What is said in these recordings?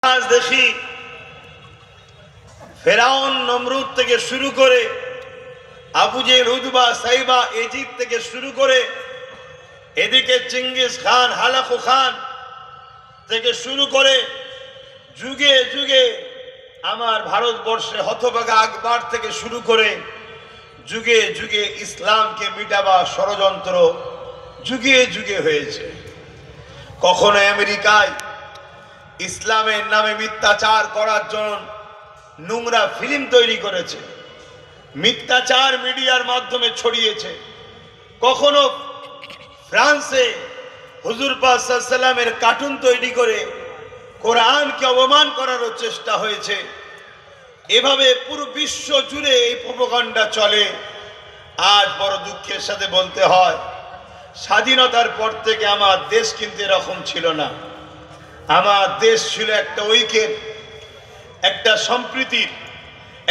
আজ দেখি ফেরাউন নমরুদ থেকে শুরু করে আবু জেহেল উতবা সাইবা ইজিপ্ট থেকে শুরু করে এদিকে চিঙ্গিস খান হালাকু খান থেকে শুরু করে যুগে যুগে আমার ভারতবর্ষে হতভাগা আকবর থেকে শুরু করে যুগে যুগে ইসলামকে মিটাবা ষড়যন্ত্র যুগে যুগে হয়েছে। কখনো আমেরিকায় ইসলামের নামে মিথ্যাচার করার জন্য নোংরা ফিল্ম তৈরি করেছে, মিথ্যাচার মিডিয়ার মাধ্যমে ছড়িয়েছে। কখনো ফ্রান্সে হুজুর পাক সাল্লাল্লাহু আলাইহি ওয়াসাল্লামের কার্টুন তৈরি করে কোরআনকে অপমান করারও চেষ্টা হয়েছে। এভাবে পুরো বিশ্ব জুড়ে এই প্রোপাগান্ডা চলে। আজ বড় দুঃখের সাথে বলতে হয়, স্বাধীনতার পর থেকে আমার দেশ কিন্তু এরকম ছিল না। আমার দেশ ছিল একটা ঐক্যের, একটা সম্প্রীতির,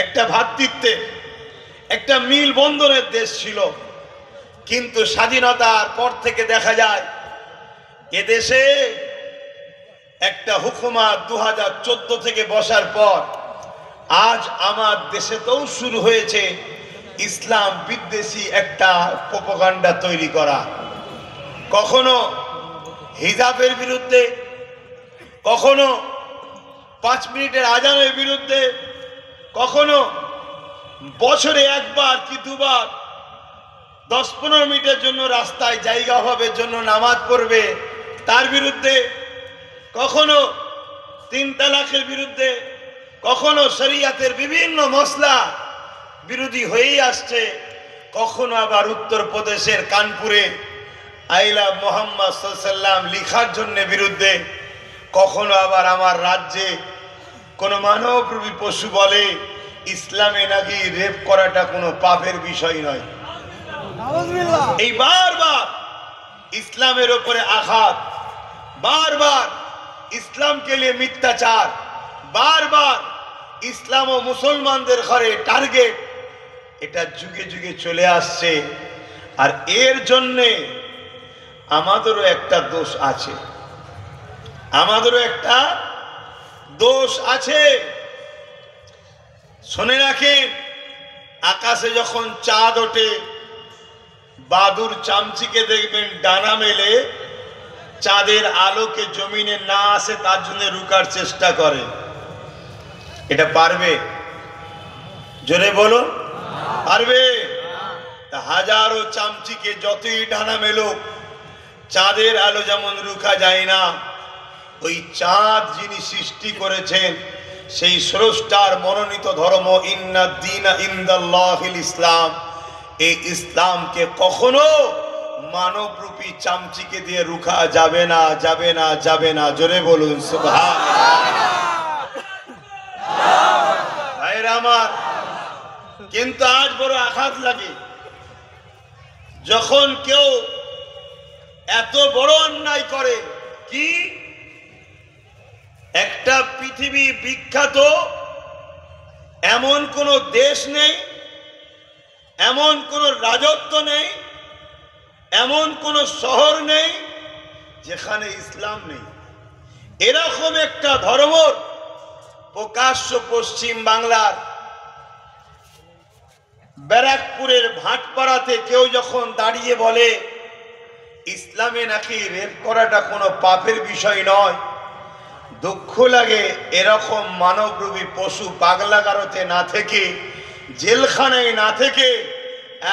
একটা ভ্রাতৃত্বের, একটা মিল বন্ধনের দেশ ছিল। কিন্তু স্বাধীনতার পর থেকে দেখা যায় এদেশে একটা হুকুমত 2014 থেকে বসার পর আজ আমার দেশেতেও শুরু হয়েছে ইসলাম বিদ্বেষী একটা প্রোপাগান্ডা তৈরি করা। কখনো হিজাবের বিরুদ্ধে, কখনো 5 মিনিটের আজানের বিরুদ্ধে, কখনো বছরে একবার কি দুবার 10-15 মিনিটের জন্য রাস্তায় জায়গা অভাবের জন্য নামাজ পড়বে তার বিরুদ্ধে, কখনো 3 তালাকের বিরুদ্ধে, কখনো শরিয়াতের বিভিন্ন মসলা বিরোধী হয়েই আসছে। কখনো আবার উত্তরপ্রদেশের কানপুরে আইলা মোহাম্মদ সাল্লাল্লাহু আলাইহি ওয়াসাল্লাম লিখার জন্য বিরুদ্ধে, কখনো আবার আমার রাজ্যে কোনো মানবরূপী পশু বলে ইসলামে নাকি রেপ করাটা কোনো পাপের বিষয় নয়। এই বারবার ইসলামের উপরে আঘাত, বারবার ইসলামকে নিয়ে মিথ্যাচার, বারবার ইসলাম ও মুসলমানদের ঘরে টার্গেট, এটা যুগে যুগে চলে আসছে। আর এর জন্যে আমাদেরও একটা দোষ আছে, আমাদেরও একটা দোষ আছে। শুনে রাখেন, আকাশে যখন চাঁদ ওঠে বাদুর চামচিকে দেখবেন ডানা মেলে চাঁদের আলোকে জমিনে না আসে তার জন্য রুকার চেষ্টা করে। এটা পারবে? জোরে বলো, পারবে? হাজারো চামচিকে যতই ডানা মেলো চাঁদের আলো যেমন রুখা যায় না, ওই চাঁদ যিনি সৃষ্টি করেছেন সেই স্রষ্টার মনোনীত ধর্ম ইন্নাদ দীনা ইনদাল্লাহিল ইসলাম, এই ইসলামকে কখনো মানবরূপী চামচিকে দিয়ে রুখা যাবে না, যাবে না, যাবে না। জোরে বলুন সুবহানাল্লাহ। ভাইরা আমার, কিন্তু আজ বড় আঘাত লাগে যখন কেউ এত বড় অন্যায় করে। কি একটা পৃথিবী বিখ্যাত এমন কোন দেশ নেই, এমন কোন রাজত্ব নেই, এমন কোন শহর নেই যেখানে ইসলাম নেই। এরকম একটা ধর্ম প্রকাশ্য পশ্চিম বাংলার ব্যারাকপুরের ভাটপাড়াতে কেউ যখন দাঁড়িয়ে বলে ইসলামে নাকি রেপ করাটা কোনো পাপের বিষয় নয়, দুঃখ লাগে। এরকম মানবরূপী পশু পাগলাগারতে না থেকে, জেলখানায় না থেকে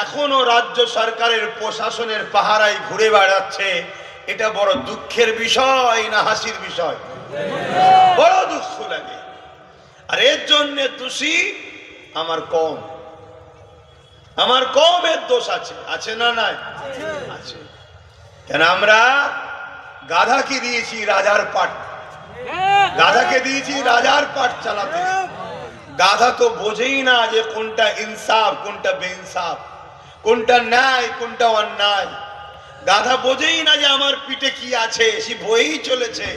এখনো রাজ্য সরকারের প্রশাসনের পাহারায় ঘুরে বেড়াচ্ছে। এটা বড় দুঃখের বিষয় না হাসির বিষয়? বড় দুঃখ লাগে। আর এর জন্য দোষী আমার কম, আমার কমের দোষ আছে, আছে না? নাই আছে। কেন আমরা গাধাকে দিয়েছি রাজার পাট, গাধাকে দিয়েছি রাজার পাট চালাতে। গাধা তো বোঝেই না যে কোনটা ইনসাফ, কোনটা বেইনসাফ, কোনটা ন্যায়, কোনটা অন্যায়। গাধা বোঝেই না যে আমার পিঠে কি আছে, সে বয়েই চলেছে,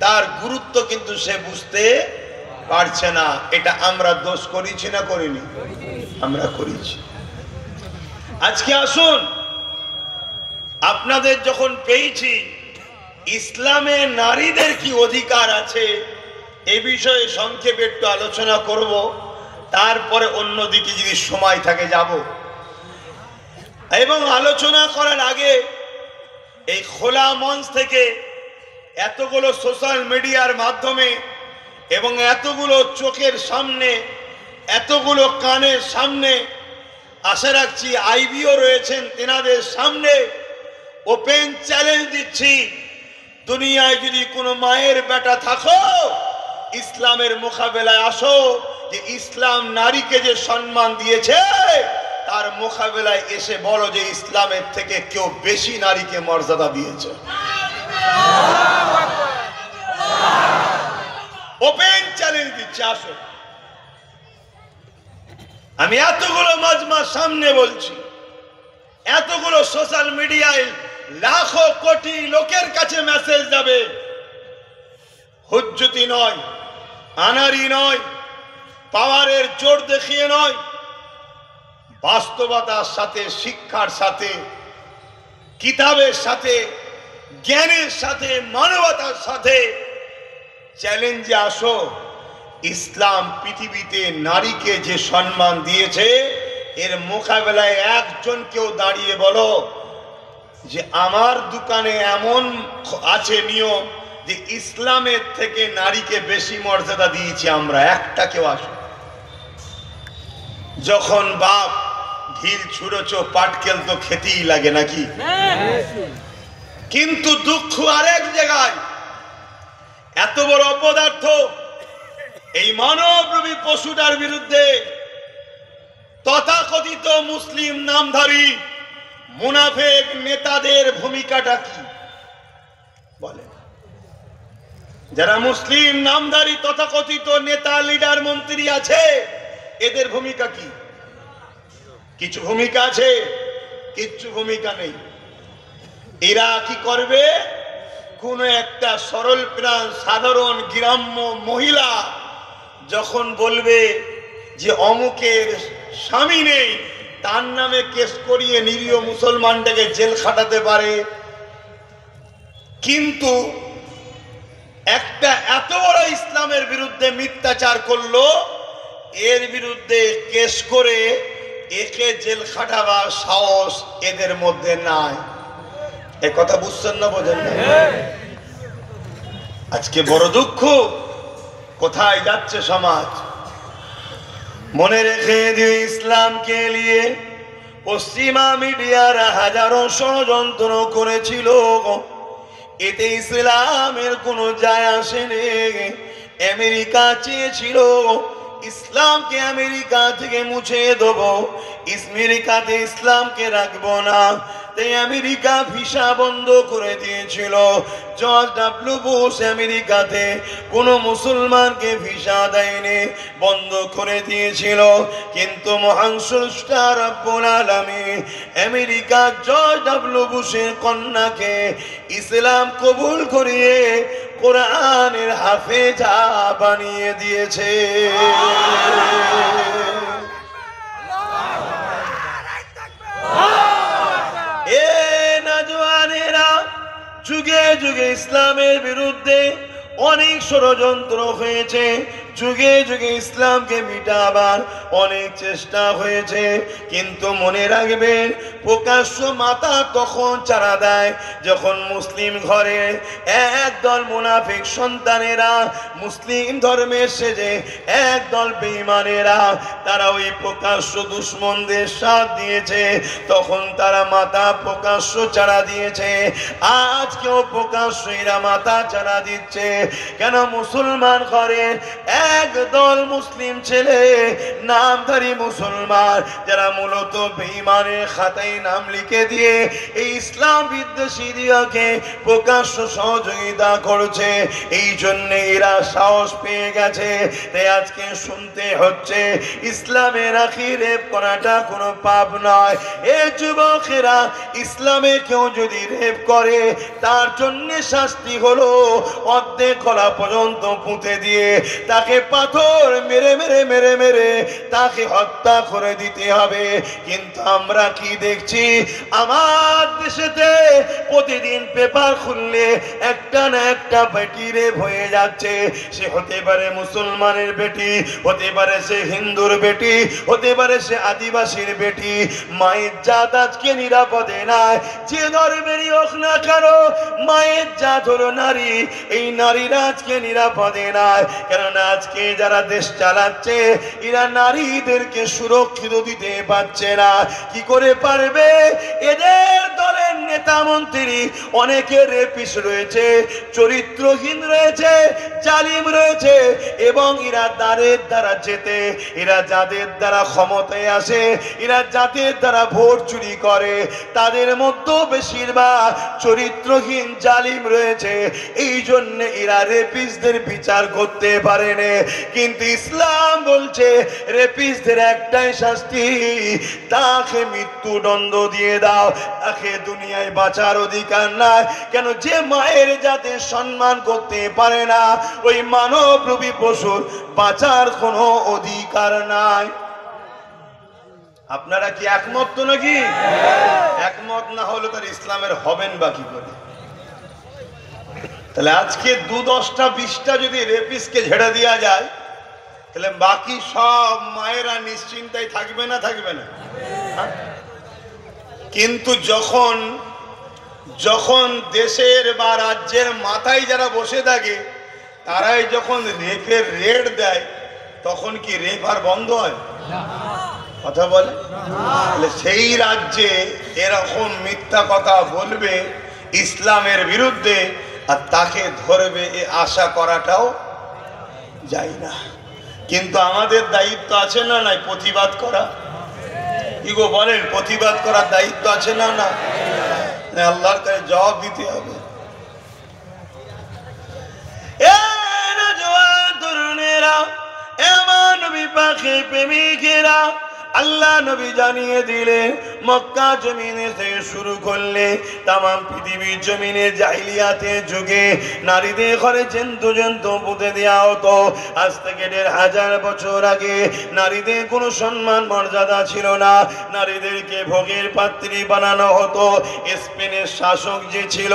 তার গুরুত্ব কিন্তু সে বুঝতে পারছে না। এটা আমরা দোষ করেছি না করিনি? আমরা করেছি। আজকে আসুন, আপনাদের যখন পেয়েছি ইসলামে নারীদের কি অধিকার আছে এ বিষয়ে সংক্ষেপে একটু আলোচনা করব, তারপরে অন্যদিকে যদি সময় থাকে যাব। এবং আলোচনা করার আগে এই খোলা মঞ্চ থেকে এতগুলো সোশ্যাল মিডিয়ার মাধ্যমে এবং এতগুলো চোখের সামনে, এতগুলো কানের সামনে, আশা রাখছি আইবিও রয়েছেন, তেনাদের সামনে ওপেন চ্যালেঞ্জ দিচ্ছি, দুনিয়ায় যদি কোনো মায়ের বেটা থাকো, ইসলামের মোকাবেলায় আসো। যে ইসলাম নারীকে যে সম্মান দিয়েছে, তার মোকাবেলায় এসে বলো যে ইসলামের থেকে কেউ বেশি নারীকে মর্যাদা দিয়েছে। ওপেন চ্যালেঞ্জ দিচ্ছি, আসো। আমি এতগুলো মাজমার সামনে বলছি, এতগুলো সোশ্যাল মিডিয়ায় লাখো কোটি লোকের কাছে মেসেজ যাবে, হুজ্জতি নয়, আনারি নয়, পাওয়ারের জোর দেখিয়ে নয়, বাস্তবতার সাথে, শিক্ষার সাথে, কিতাবের সাথে, জ্ঞানের সাথে, মানবতার সাথে চ্যালেঞ্জে আসো। ইসলাম পৃথিবীতে নারীকে যে সম্মান দিয়েছে, এর মোকাবেলায় একজন কেউ দাঁড়িয়ে বলো যে আমার দোকানে এমন আছে নিয়ম যে ইসলামের থেকে নারীকে বেশি মর্যাদা দিয়েছি আমরা, একটা কেউ আসো। যখন বাপ ঢিল ছুঁড়েছো, পাটকেল তো খেতেই লাগে নাকি? কিন্তু দুঃখ আরেক জায়গায়, এত বড় অপদার্থ এই মানবরূপী পশুটার বিরুদ্ধে তথাকথিত মুসলিম নামধারী মুনাফেক নেতাদের ভূমিকাটা কি বলে? যারা মুসলিম নামধারী তথাকথিত নেতা, লিডার, মন্ত্রী আছে, এদের ভূমিকা কি? কিছু ভূমিকা আছে, কিচ্ছু ভূমিকা নেই। এরা কি করবে? কোন একটা সরল প্রাণ সাধারণ গ্রাম্য মহিলা যখন বলবে যে অমুকের স্বামী নেই, তার নামে কেস করিয়ে নিরীহ মুসলমানটাকে জেল খাটাতে পারে। কিন্তু একটা এত বড় ইসলামের বিরুদ্ধে মিথ্যাচার করলো, এর বিরুদ্ধে কেস করে একে জেল খাটাবার সাহস এদের মধ্যে নাই। এ কথা বুঝছেন না, বোঝেন না? আজকে বড় দুঃখ, কোথায় যাচ্ছে সমাজ? মনে রেখে দিও, ইসলামকে নিয়ে পশ্চিমা মিডিয়ারা হাজারো ষড়যন্ত্র করেছিল, এতে ইসলামের কোনো যায় আসেনি। আমেরিকা চেয়েছিল ইসলামকে আমেরিকা থেকে মুছে দেব, আমেরিকাতে ইসলামকে রাখবো না, তাই আমেরিকা ভিসা বন্ধ করে দিয়েছিল। জর্জ ডব্লিউ বুশ আমেরিকাতে কোনো মুসলমানকে ভিসা দেয়নি, বন্ধ করে দিয়েছিল। কিন্তু মহান স্রষ্টা রব্বুল আলামিন আমেরিকা জর্জ ডব্লিউ বুশের কন্যাকে ইসলাম কবুল করিয়ে কোরআনের হাফেজা বানিয়ে দিয়েছে। এ নওজওয়ানেরা, যুগে যুগে ইসলামের বিরুদ্ধে অনেক ষড়যন্ত্র হয়েছে, যুগে যুগে ইসলামকে মিটাবার অনেক চেষ্টা হয়েছে, কিন্তু মনে রাখবেন, প্রকাশ্য মাথা তখন চারা দেয় যখন মুসলিম ঘরে একদল মুনাফিক সন্তানেরা, মুসলিম ধর্মের সেজে একদল বেঈমানেরা, তারা ওই প্রকাশ্য দুশ্মনদের সাথ দিয়েছে, তখন তারা মাথা প্রকাশ্য চারা দিয়েছে। আজকেও প্রকাশ্য এরা মাথা চারা দিচ্ছে। কেন? মুসলমান ঘরে একদল মুসলিম ছেলে, নামধারী মুসলমান, যারা মূলত বেঈমানের খাতায় নাম লিখে দিয়ে এই ইসলাম বিদ্বেষীদেরকে প্রকাশ্য সহযোগিতা করছে। এই জন্য এরা সাহস পেয়ে গেছে, তাই আজকে শুনতে হচ্ছে ইসলামের আখি রেপ করাটা কোনো পাপ নয়। এ যুবকেরা, ইসলামে কেউ যদি রেপ করে, তার জন্য শাস্তি হলো অর্ধেক গলা পর্যন্ত পুঁতে দিয়ে তাকে তাকে পাথর মেরে মেরে মেরে মেরে তাকে হত্যা করে দিতে হবে। কিন্তু আমরা কি দেখছি, আমার দেশেতে প্রতিদিন পেপার খুললে একটা না একটা বেটি রেপ হয়ে যাচ্ছে। সে হতে পারে মুসলমানের বেটি, হতে পারে সে হিন্দুর বেটি, হতে পারে সে আদিবাসীর বেটি। মায়ের জাত আজকে নিরাপদে নাই, যে ধর্মেরই হোক না কেন, মায়ের জাত হলো নারী। এই নারীরা আজকে নিরাপদে নাই, কেননা আজকে যারা দেশ চালাচ্ছে এরা নারীদেরকে সুরক্ষিত দিতে পারছে না। কি করে পারবে? এদের দলের নেতা মন্ত্রী অনেকে রেপিস্ট রয়েছে, চরিত্রহীন রয়েছে, জালিম রয়েছে, এবং এরা দ্বারের দ্বারা যেতে, এরা যাদের দ্বারা ক্ষমতায় আসে, এরা যাদের দ্বারা ভোট চুরি করে, তাদের মধ্যে বেশিরভাগ চরিত্রহীন জালিম রয়েছে। এই জন্য এরা রেপিস্টদের বিচার করতে পারেনি। কিন্তু ইসলাম বলছে রেপিস্টদের একটাই শাস্তি, তাকে মৃত্যুদণ্ড দিয়ে দাও, তাকে দুনিয়ায় বাঁচার অধিকার নাই। কেন? যে মায়ের যাতে সম্মান করতে পারে না, ওই মানবরূপী পশুর বাঁচার কোনো অধিকার নাই। আপনারা কি একমত তো নাকি? একমত না হলে তার ইসলামের হবেন বা কি করে? তাহলে আজকে 2-10টা 20টা যদি রেপিস্টকে ঝেড়ে দেওয়া যায়, তাহলে বাকি সব মায়েরা নিশ্চিন্তায় থাকবে না? থাকবে না? কিন্তু যখন যখন দেশের বা রাজ্যের মাথায় যারা বসে থাকে, তারাই যখন রেপের রেড দেয়, তখন কি রেপ আর বন্ধ হয়? কথা বলে? তাহলে সেই রাজ্যে এরকম মিথ্যা কথা বলবে ইসলামের বিরুদ্ধে, আর তাকে ধরবে এ আশা করাটাও যায় না। কিন্তু আমাদের দায়িত্ব আছে না নাই প্রতিবাদ করা? কি গো বলেন, প্রতিবাদ করার দায়িত্ব আছে না? না, আল্লাহর কাছে জবাব দিতে হবে। এমন বিপাকে প্রেমিকেরা আল্লাহ নবী জানিয়ে দিলেন, মক্কা জমিনে থেকে শুরু করলে তামাম পৃথিবীর জমিনে জাহিলিয়াতের যুগে নারীদের ঘরে জন্তু জন্তু পুঁতে দেওয়া হতো। আজ থেকে 1500 বছর আগে নারীদের কোনো সম্মান মর্যাদা ছিল না, নারীদেরকে ভোগের পাত্রী বানানো হতো। স্পেনের শাসক যে ছিল,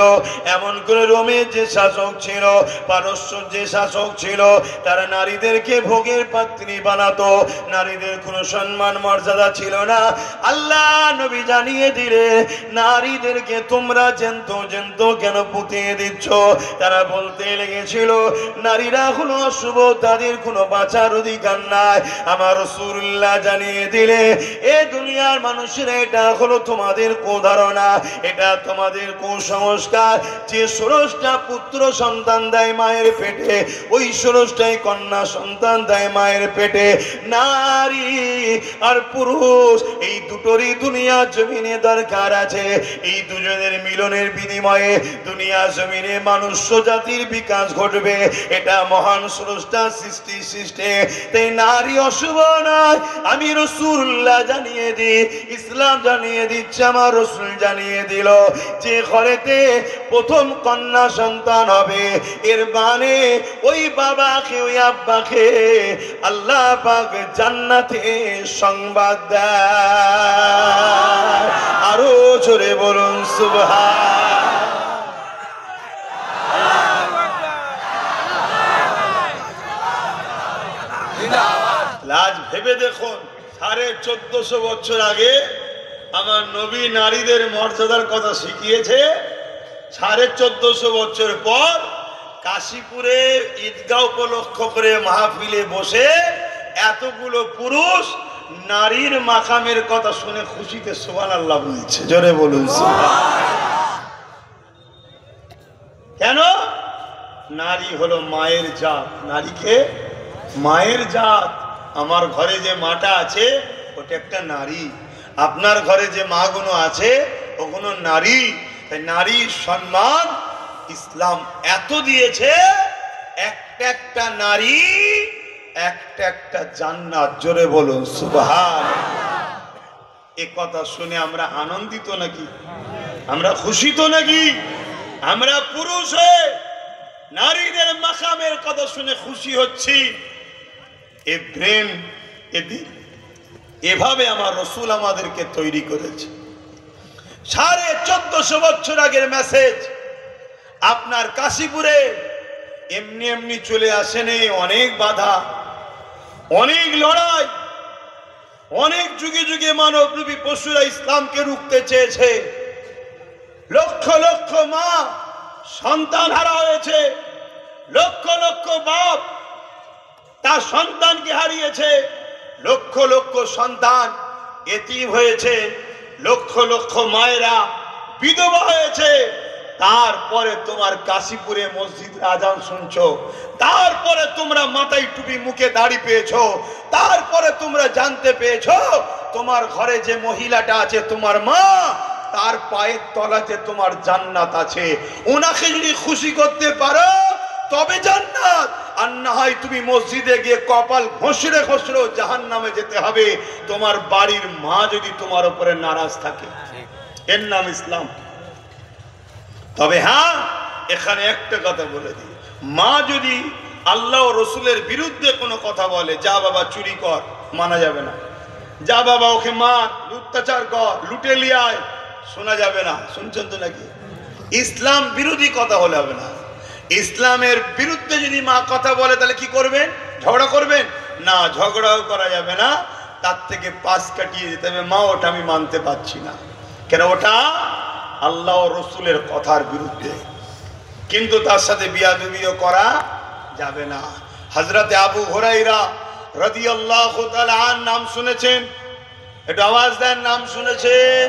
এমন করে রোমের যে শাসক ছিল, পারস্যর যে শাসক ছিল, তারা নারীদেরকে ভোগের পাত্রী বানাতো। নারীদের কোনো সম্মান মর্যাদা ছিল না। আল্লাহ নবী জানিয়ে দিলে, নারীদেরকে তোমরা জন্তু জন্তু কেন পুঁতে দিচ্ছ? তারা বলতে লেগেছিল নারীরা হলো অশুভ, তাদের কোনো বাঁচার অধিকার নাই। আমার রাসূলুল্লাহ জানিয়ে দিলে, এ দুনিয়ার মানুষেরা এটা হলো তোমাদের কুধারণা, এটা তোমাদের কুসংস্কার। যে 16টা পুত্র সন্তান দেয় মায়ের পেটে, ওই 16টাই কন্যা সন্তান দেয় মায়ের পেটে। নারী আর পুরুষ এই দুটোরই দুনিয়া জমিনে দরকার আছে। এই দুজনের মিলনের বিনিময়ে দুনিয়া জমিনে মনুষ্য জাতির বিকাশ ঘটবে। এটা মহান স্রষ্টা সৃষ্টি। তাই নারী অশুভ নয়, আমি রাসূলুল্লাহ জানিয়ে দিই, ইসলাম জানিয়ে দিচ্ছে, আমার রাসূল জানিয়ে দিল, যে ঘরেতে প্রথম কন্যা সন্তান হবে, এর মানে ওই বাবাকে, ওই আব্বাকে আল্লাহ পাক জান্নাতে সংবাদ দেয়। আরো জোরে বলুন সুবহান। আজ ভেবে দেখুন, 1450 বছর আগে আমার নবী নারীদের মর্যাদার কথা শিখিয়েছে। 1450 বছর পর কাশীপুরে ঈদগাহ উপলক্ষ করে মাহফিলে বসে এতগুলো পুরুষ নারীর মাকামের কথা শুনে খুশিতে সুবহানাল্লাহ বলছে। জোরে বলুন সুবহান। কেন? নারী হলো মায়ের জাত, নারীকে মায়ের জাত। আমার ঘরে যে মাটা আছে ওটা একটা নারী, আপনার ঘরে যে মাগুলো আছে ওগুলো নারী। তাই নারীর সম্মান ইসলাম এত দিয়েছে, একটা একটা নারী একটা একটা জান্নাত। জোরে বলুন সুবহান। এ কথা শুনে আমরা আনন্দিত নাকি? আমরা খুশি তো নাকি? আমরা পুরুষ হয়ে নারীদের মাকামের কথা শুনে খুশি হচ্ছি, এ ব্রেন, এ দিল, এভাবে আমার রসুল আমাদেরকে তৈরি করেছে। 1450 বছর আগের মেসেজ আপনার কাশীপুরে এমনি এমনি চলে আসেনি। অনেক বাধা, অনেক লড়াই, অনেক যুগে যুগে মানবরূপী পশুরা ইসলামকে রুখতে চেয়েছে। লক্ষ লক্ষ মা সন্তান হারা হয়েছে, লক্ষ লক্ষ বাপ তার সন্তানকে হারিয়েছে, লক্ষ লক্ষ সন্তান এতিম হয়েছে, লক্ষ লক্ষ মায়েরা বিধবা হয়েছে। তারপরে তোমার কাশীপুরে মসজিদের আজান শুনছো, তারপরে তোমরা মাথায় টুপি মুখে দাড়ি পেয়েছো, তারপরে তোমরা জানতে পেয়েছো তোমার ঘরে যে মহিলাটা আছে তোমার মা, তার পায়ের তলাতে তোমার জান্নাত আছে। ওনাকে যদি খুশি করতে পারো তবে জান্নাত, আর না হয় তুমি মসজিদে গিয়ে কপাল ঘষড়ে ঘষড়েও জাহান্নামে যেতে হবে তোমার বাড়ির মা যদি তোমার উপরে নারাজ থাকে। এর নাম ইসলাম। তবে হ্যাঁ, এখানে একটা কথা বলে দিই, মা যদি আল্লাহ ও রসুলের বিরুদ্ধে কোনো কথা বলে, যা বাবা চুরি কর, মানা যাবে না। যা বাবা ওকে মার, অত্যাচার কর, লুটে লিয়ায়, শোনা যাবে না। শুনছেন তো নাকি? ইসলাম বিরোধী কথা হলে হবে না। ইসলামের বিরুদ্ধে যদি মা কথা বলে তাহলে কি করবেন? ঝগড়া করবেন না, ঝগড়াও করা যাবে না, তার থেকে পাশ কাটিয়ে যেতে হবে। মা, ওটা আমি মানতে পারছি না, কেন ওটা আল্লাহ ও রসুলের কথার বিরুদ্ধে, কিন্তু তার সাথে বিয়াদবিও করা যাবে না। হযরতে আবু হুরায়রা রাদিয়াল্লাহু তাআলা আন নাম শুনেছেন? একটু আওয়াজ দেন, নাম শুনেছেন?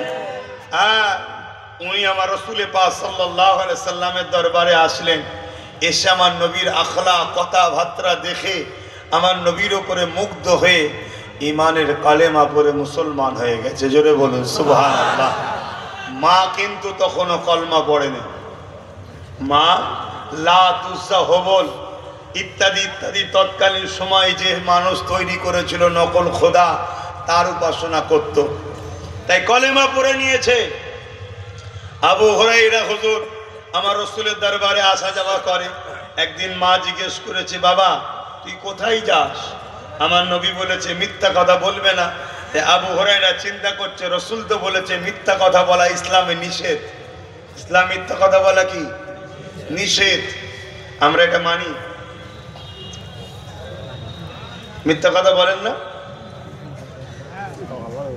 হ্যাঁ, উনি আমার রসুল পাক সাল্লাল্লাহু আলাইহি সাল্লামের দরবারে আসলেন। এসে আমার নবীর আখলাক, কথাবার্তা দেখে আমার নবীর উপরে মুগ্ধ হয়ে ইমানের কালেমা পড়ে মুসলমান হয়ে গেছে। জোরে বলুন সুবহানাল্লাহ। মা কিন্তু তখনও কলমা পড়েনি। মা লাত, উজ্জা, হবল ইত্যাদি ইত্যাদি তৎকালীন সময় যে মানুষ তৈরি করেছিল নকল খোদা, তার উপাসনা করত, তাই কলেমা পড়ে নিয়েছে। আবু হুরায়রা হুজুর আমার রসুলের দরবারে আসা যাওয়া করে। একদিন মা জিজ্ঞেস করেছে, বাবা তুই কোথায় যাস? আমার নবী বলেছে মিথ্যা কথা বলবে না। আবু হুরায়রা চিন্তা করছে, রসুল তো বলেছে মিথ্যা কথা বলা ইসলামে নিষেধ। ইসলাম মিথ্যা কথা বলা কি নিষেধ, আমরা এটা মানি। মিথ্যা কথা বলেন না?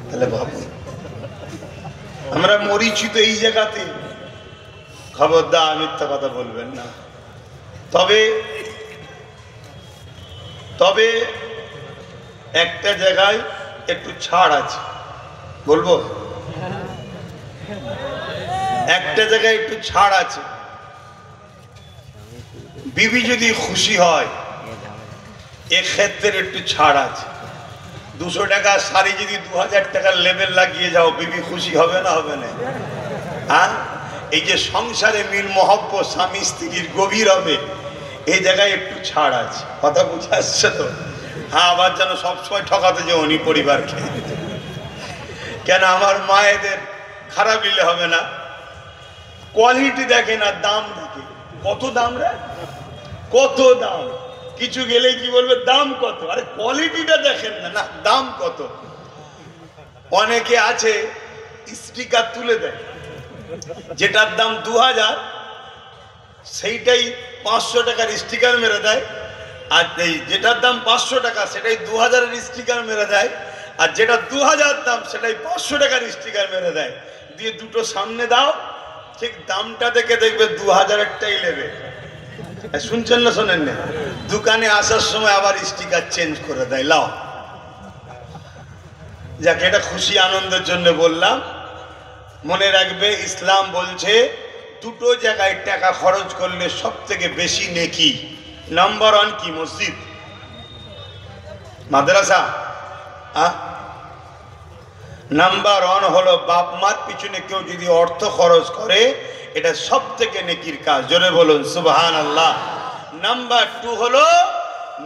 তাহলে ভাবুন, আমরা মরিছি তো এই জায়গাতে। খবরদার মিথ্যা কথা বলবেন না। তবে তবে একটা জায়গায় একটু ছাড় আছে, বলবো? একটা জায়গায় একটু ছাড় আছে। বিবি যদি খুশি হয় এক্ষেত্রে একটু ছাড় আছে। 200 টাকার শাড়ি যদি 2000 টাকার লেবেল লাগিয়ে যাও, বিবি খুশি হবে না? হবে না? হ্যাঁ, এই যে সংসারে মিল মহব্বত স্বামী স্ত্রীর গভীর হবে, এই জায়গায় একটু ছাড় আছে। কথা বুঝে আসছে তো? হ্যাঁ, আবার যেন সবসময় ঠকাতে যাওনি পরিবারকে। কেন আমার মায়েদের খারাপ দিলে হবে না। কোয়ালিটি দেখে না, দাম দেখে। কত দাম রে, কত দাম। কিছু গেলেই কি বলবে, দাম কত? আরে কোয়ালিটিটা দেখেন না, না দাম কত। অনেকে আছে স্টিকার তুলে দেয়, যেটার দাম 2000 সেইটাই 500 টাকার স্টিকার মেরে দেয়, আর যেটার দাম 500 টাকা সেটাই 2000-এর স্টিকার মেরে দেয়, আর যেটা 2000 দাম সেটাই 500 টাকার স্টিকার মেরে দেয়। দিয়ে দুটো সামনে দাও, ঠিক দামটা দেখে দেখবে 2000-এরটাই নেবে। শুনছেন না শোনেন না? দোকানে আসার সময় আবার স্টিকার চেঞ্জ করে দেয়। লাও, যাক, এটা খুশি আনন্দের জন্য বললাম। মনে রাখবে, ইসলাম বলছে দুটো জায়গায় টাকা খরচ করলে সব থেকে বেশি নেকি। নাম্বার 1 কি? মসজিদ, মাদ্রাসা। নাম্বার 1 হলো বাপ মার পিছনে কেউ যদি অর্থ খরচ করে, এটা সব থেকে নেকির কাজ। জোরে বলুন সুবহানাল্লাহ। নাম্বার 2 হলো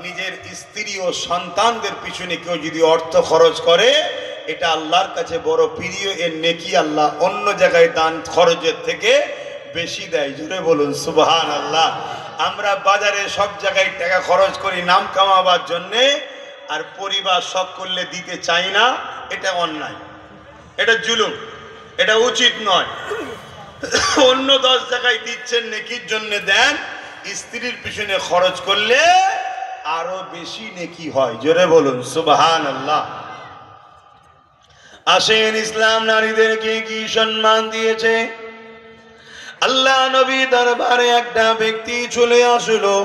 নিজের স্ত্রী ও সন্তানদের পিছনে কেউ যদি অর্থ খরচ করে, এটা আল্লাহর কাছে বড় প্রিয়। এর নেকি আল্লাহ অন্য জায়গায় দান খরচের থেকে বেশি দেয়। জোরে বলুন সুবহানাল্লাহ। আমরা বাজারে সব জায়গায় টাকা খরচ করি নাম কামাবার জন্যে, আর পরিবার শখ করলে দিতে চায় না, এটা অন্যায়, এটা জুলুম, এটা উচিত নয়। অন্য 10 জায়গায় দিচ্ছেন, নেকির জন্য দেন, স্ত্রীর পিছনে খরচ করলে আরো বেশি নেকি হয়। জোরে বলুন সুবহানাল্লাহ। আসেন, ইসলাম নারীদেরকে কি সম্মান দিয়েছে। আল্লাহ নবী দরবারে একটা ব্যক্তি চলে আসলো,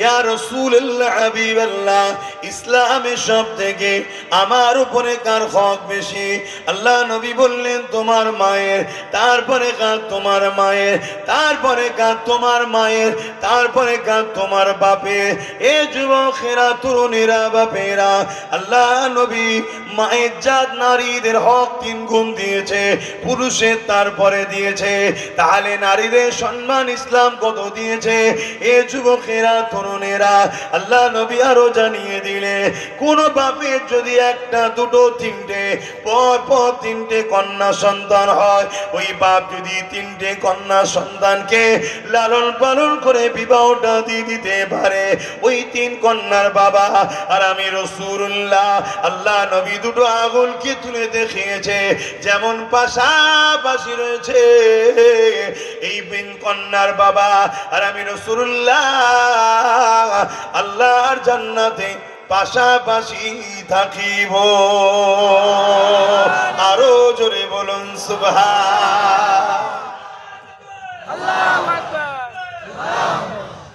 ইয়া রাসূলুল্লাহ, হাবিবাল্লাহ, ইসলামের সব থেকে আমার উপরে কার হক বেশি? আল্লাহ নবী বললেন, তোমার মায়ের। তারপরে কার? তোমার মায়ের। তারপরে কার? তোমার মায়ের। তারপরে কার? তোমার বাপের। এ যুবকেরা, তরুণীরা, বাপেরা, আল্লাহ নবী মায়ের জাত নারীদের হক 3 গুণ দিয়েছে, পুরুষের তারপরে দিয়েছে। তাহলে নারীদের সম্মান ইসলাম কত দিয়েছে? এ যুবকেরা, তরুণেরা, আল্লাহ নবী আরো জানিয়ে দিলে, কোন বাপের যদি 1টা, 2টো, 3টে পর 3টে কন্যা সন্তান হয়, ওই বাপ যদি 3টে কন্যা সন্তানকে লালন পালন করে বিবাহটা দিয়ে দিতে পারে, ওই 3 কন্যার বাবা আর আমি রাসূলুল্লাহ, আল্লাহ নবী 2টো আঙুলকে তুলে দেখিয়েছে, যেমন পাশাপাশি রয়েছে, এই 3 কন্যার বাবা আর আমি রাসূলুল্লাহ আল্লাহর জান্নাতে পাশাপাশি থাকিব। আরো জোরে বলুন সুবহানাল্লাহ।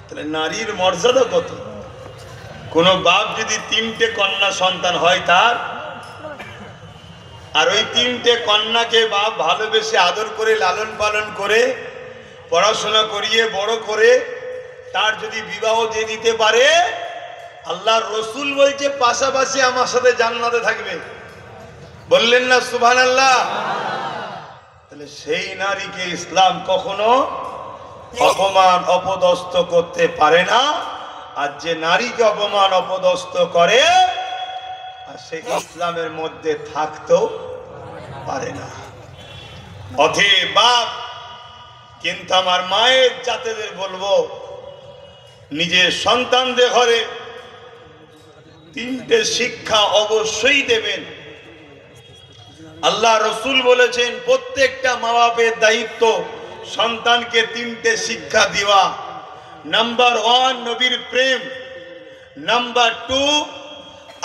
তাহলে নারীর মর্যাদা কত? কোন বাপ যদি 3টে কন্যা সন্তান হয় তার, আর ওই 3টে কন্যাকে বাপ ভালোবেসে আদর করে লালন পালন করে পড়াশোনা করিয়ে বড় করে তার যদি বিবাহ দিয়ে দিতে পারে, আল্লাহর রসুল বলছে পাশাপাশি আমার সাথে জান্নাতে থাকবে। বললেন না সুবহানাল্লাহ? তাহলে সেই নারীকে ইসলাম কখনো অপমান অপদস্থ করতে পারে না। আর যে নারীকে অপমান অপদস্থ করে, আর সে ইসলামের মধ্যে থাকতেও পারে না। অতএব বাপ, কিন্তু আমার মায়ের জাতেদের বলবো, নিজের সন্তানদের ঘরে 3টে শিক্ষা অবশ্যই দেবেন। আল্লাহ রসুল বলেছেন, প্রত্যেকটা মা বাপের দায়িত্ব সন্তানকে 3টে শিক্ষা দেওয়া। নাম্বার 1 নবীর প্রেম, নাম্বার 2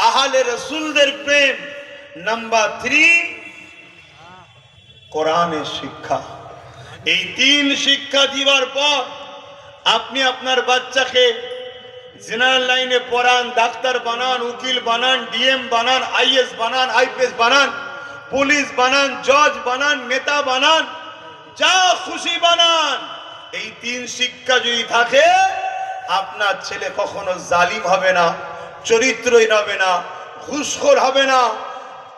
আহলে রসুলদের প্রেম, নাম্বার 3 কোরআনের শিক্ষা। এই 3 শিক্ষা দিবার পর আপনি আপনার বাচ্চাকে জেনারেল লাইনে পড়ান, ডাক্তার বানান, উকিল বানান, ডিএম বানান, আইএস বানান, আইপিএস বানান, পুলিশ বানান, জজ বানান, নেতা বানান, যা খুশি বানান। এই 3 শিক্ষা যদি থাকে, আপনার ছেলে কখনো জালিম হবে না, চরিত্রহীন হবে না, ঘুষখোর হবে না,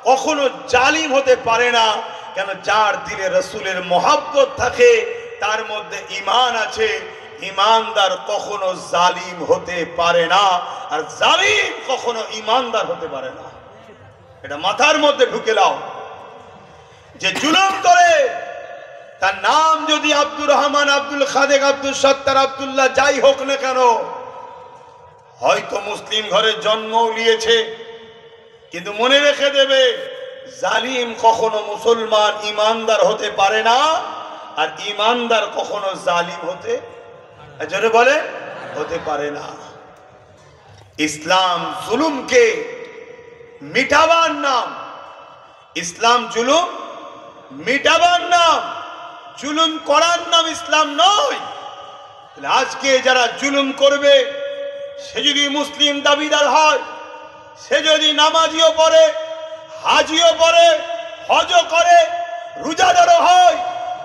কখনো জালিম হতে পারে না। কেন? যার দিলে রসুলের মহব্বত থাকে, তার মধ্যে ঈমান আছে। ঈমানদার কখনো জালিম হতে পারে না, আর জালিম কখনো ঈমানদার হতে পারে না। এটা মাথার মধ্যে ঢুকে নাও। যে জুলুম করে, তার নাম যদি আব্দুর রহমান, আব্দুল খাদেক, আব্দুল সত্তার, আব্দুল্লাহ যাই হোক না কেন, হয়তো মুসলিম ঘরে জন্মও নিয়েছে, কিন্তু মনে রেখে দেবে, জালিম কখনো মুসলমান ঈমানদার হতে পারে না, আর ঈমানদার কখনো জালিম হতে জোরে বলে হতে পারে না। ইসলাম জুলুমকে মিটাবার নাম। ইসলাম জুলুম মিটাবার নাম, জুলুম করার নাম ইসলাম নয়। আজকে যারা জুলুম করবে, সে যদি মুসলিম দাবিদার হয়, সে যদি নামাজিও পড়ে, হাজিও পড়ে, হজও করে, রোজাদারও হয়,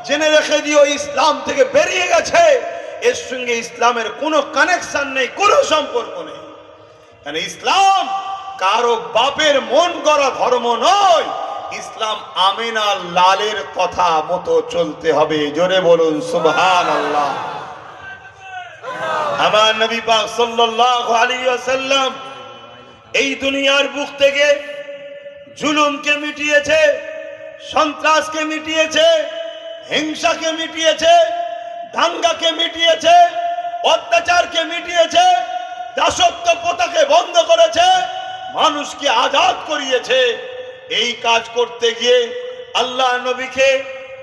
জেনে রেখে দিও ইসলাম থেকে বেরিয়ে গেছে। এর সঙ্গে ইসলামের কোনো কানেকশন নেই, কোনো সম্পর্ক নেই। কারণ ইসলাম কারো বাপের মন করা ধর্ম নয়। ইসলাম আমিনা লালের কথা মতো চলতে হবে। জোরে বলুন সুবহানাল্লাহ। আমার নবী পাক সাল্লাল্লাহু আলাইহি ওয়াসাল্লাম এই দুনিয়ার বুক থেকে জুলুমকে মিটিয়েছে, সন্ত্রাসকে মিটিয়েছে, হিংসাকে মিটিয়েছে, দাঙ্গাকে মিটিয়েছে, অত্যাচারকে মিটিয়েছে, দাসত্ব প্রথাকে বন্ধ করেছে, মানুষ মানুষকে আজাদ করিয়েছে। এই কাজ করতে গিয়ে আল্লাহ নবীকে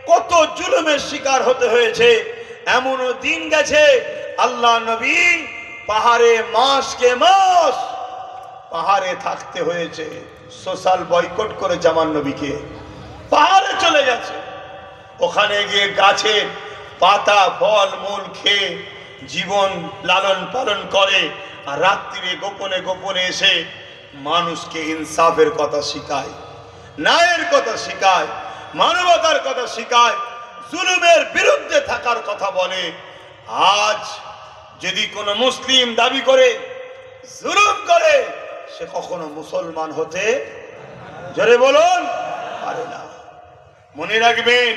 কত জুলুমের শিকার হতে হয়েছে। এমনও দিন গেছে আল্লাহ নবী পাহাড়ে মাসকে মাস পাহাড়ে থাকতে হয়েছে। সোশ্যাল বয়কট করে জামান নবীকে পাহাড়ে চলে গেছে। ওখানে গিয়ে গাছের পাতা ফল মূল খেয়ে জীবন লালন পালন করে। আর রাত্রিরে গোপনে গোপনে এসে মানুষকে ইনসাফের কথা শিখায়, ন্যায়ের কথা শিখায়, মানবতার কথা শিখায়, জুলুমের বিরুদ্ধে থাকার কথা বলে। আজ যদি কোনো মুসলিম দাবি করে জুলুম করে, সে কখনো মুসলমান হতে জোরে বলুন পারে না। মনে রাখবেন,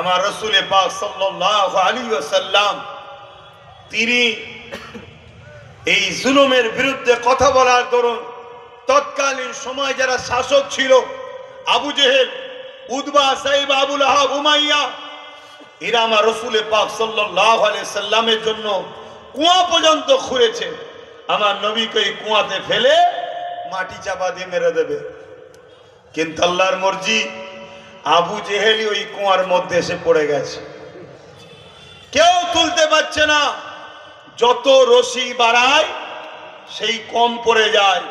আমার রাসূল পাক সাল্লাল্লাহু আলাইহি ওয়াসাল্লাম তিনি এই জুলুমের বিরুদ্ধে কথা বলার দরুন তৎকালীন সময় যারা শাসক ছিল, আবু জেহেল, উতবা, সাইবা, আবু লাহাব, উমাইয়া, এরা আমার রাসূল পাক সাল্লাল্লাহু আলাইহি সাল্লামের জন্য কুয়া পর্যন্ত খুঁড়েছে। আমার নবীকে এই কুয়াতে ফেলে মাটি চাপা দিয়ে মেরে দেবে। কিন্তু আল্লাহর মর্জি, আবু জেহেলি ওই কুয়ার মধ্যে এসে পড়ে গেছে, কেউ তুলতে পারছে না। যত রশি বাড়ায় সেই কম পড়ে যায়।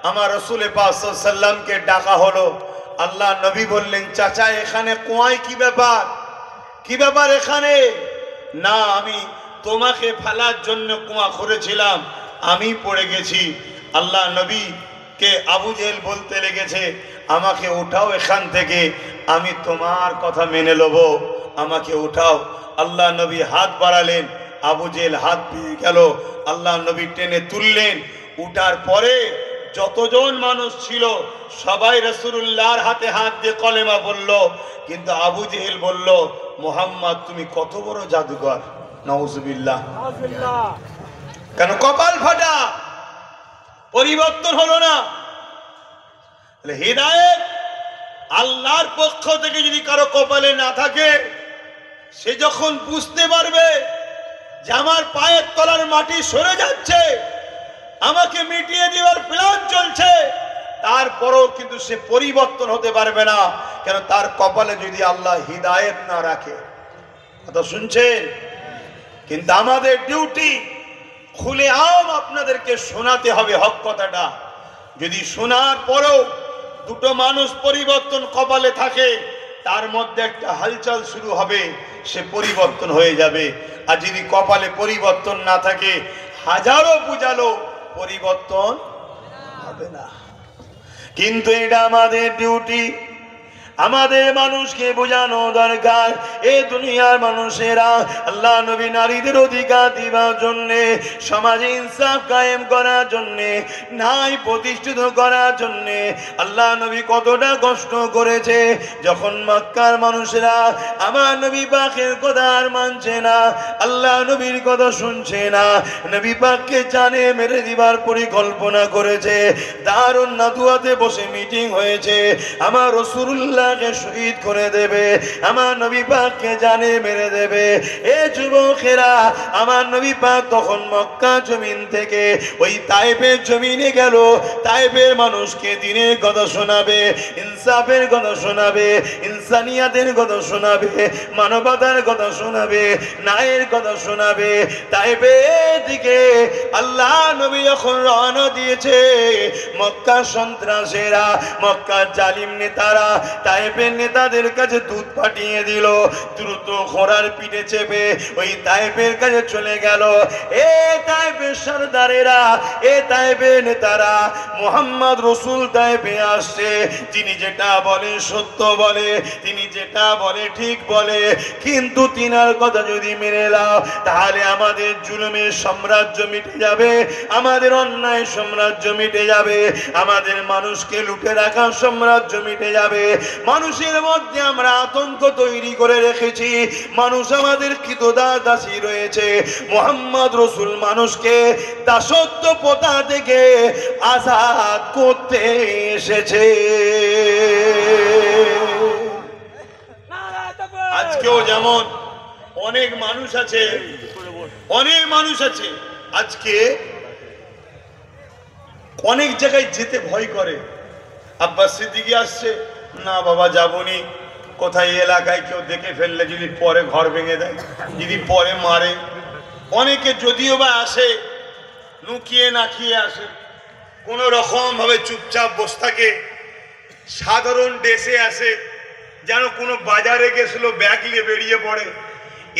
আমার রাসূল পাক সাল্লাল্লাহু আলাইহি সাল্লামকে ডাকা হলো। আল্লাহ নবী বললেন, চাচা এখানে কুয়ায় কি ব্যাপার, কি ব্যাপার এখানে? না, আমি তোমাকে ফেলার জন্য কুয়া খুঁড়েছিলাম, আমি পড়ে গেছি। আল্লাহ নবীকে আবু জেহেল বলতে লেগেছে, আমাকে উঠাও এখান থেকে, আমি তোমার কথা মেনে নেব, আমাকে উঠাও। আল্লাহ নবী হাত বাড়ালেন, আবু জেহেল হাত পেয়ে গেল। আল্লাহ নবী টেনে তুললেন। উঠার পরে যতজন মানুষ ছিল সবাই রাসূলুল্লাহর হাতে হাত দিয়ে কলেমা বলল। কিন্তু আবু জেহেল বলল, মুহাম্মদ তুমি কত বড় জাদুকর, নাউজুবিল্লাহ। কেন কপাল ফাটা, পরিবর্তন হলো না। হিদায়াত আল্লাহর পক্ষ থেকে যদি কারো কপালে না থাকে, সে যখন বুঝতে পারবে যে আমার পায়ের তলার মাটি সরে যাচ্ছে, আমাকে মিটিয়ে দেওয়ার প্ল্যান চলছে, তারপরেও কিন্তু সে পরিবর্তন হতে পারবে না। কেন তার কপালে যদি আল্লাহ হিদায়াত না রাখে। কথা শুনছেন? কিন্তু আমাদের ডিউটি খুলে আম আপনাদেরকে শোনাতে হবে হক কথাটা। যদি শোনার পরেও দুটো মানুষ পরিবর্তন কপালে থাকে, তার মধ্যে একটা হালচাল শুরু হবে, সে পরিবর্তন হয়ে যাবে। আর যদি কপালে পরিবর্তন না থাকে, হাজারো বুঝালো পরিবর্তন হবে না। কিন্তু এটা আমাদের ডিউটি, আমাদের মানুষকে বোঝানো দরকার। এই দুনিয়ার মানুষেরা আল্লাহ নবী নারীদের অধিকার দিবার জন্যে, সমাজে ইনসাফ কায়েম করার জন্যে, ন্যায় প্রতিষ্ঠিত করার জন্যে আল্লাহ নবী কতটা কষ্ট করেছে। যখন মক্কার মানুষেরা আমার নবী পাকের কথা আর মানছে না, আল্লাহ নবীর কথা শুনছে না, নবী পাককে জানে মেরে দিবার পরিকল্পনা করেছে। দারুন নাদুয়াতে বসে মিটিং হয়েছে, আমার রাসূলুল্লাহ শহীদ করে দেবে, আমার নবী পাককে জানে মেরে দেবে। এ যুবকেরা, আমার নবী পাক তখন মক্কা জমিন থেকে ওই তায়েফের জমিনে গেল। তায়েফের মানুষকে দিনের কথা শোনাবে, ইনসাফের কথা শোনাবে, ইনসানিয়াতের কথা শোনাবে, মানবতার কথা শোনাবে, ন্যায়ের কথা শোনাবে। তায়েফের দিকে আল্লাহ নবী যখন রওনা দিয়েছে, মক্কা সন্ত্রাসীরা, মক্কার জালিম নেতারা তায়েফের নেতাদের কাছে দুধ পাঠিয়ে দিল। দ্রুত ঘোড়ার পিঠে চেপে ওই তায়েফের কাছে চলে গেল। এ তায়েফের সরদারেরা, এ তায়েফের নেতারা, মুহাম্মদ রাসূল তায়েফে আসছে, তিনি যেটা বলে সত্য বলে, তিনি যেটা বলে ঠিক বলে। কিন্তু তিনার কথা যদি মেনে নাও, তাহলে আমাদের জুলুমের সাম্রাজ্য মিটে যাবে, আমাদের অন্যায় সাম্রাজ্য মিটে যাবে, আমাদের মানুষকে লুটে রাখার সাম্রাজ্য মিটে যাবে। মানুষের মধ্যে আমরা আতঙ্ক তৈরি করে রেখেছি, মানুষ আমাদের কৃতদাস দাসী রয়েছে। মুহাম্মদ রাসূল মানুষকে দাসত্ব প্রথা থেকে আজাদ করতে এসেছে। আজকেও যেমন অনেক মানুষ আছে, অনেক মানুষ আছে আজকে অনেক জায়গায় যেতে ভয় করে। আব্বাস সিদ্দিকী আসছে, না বাবা যাবনি। কোথায় এলাকায় কেউ দেখে ফেললে যদি পরে ঘর ভেঙে দেয়, যদি পরে মারে। অনেকে যদিও বা আসে লুকিয়ে না খেয়ে আসে, কোনো রকম ভাবে চুপচাপ বসে থাকে, সাধারণ ড্রেসে আসে, যেন কোনো বাজারে গেছিল ব্যাগ নিয়ে বেরিয়ে পড়ে।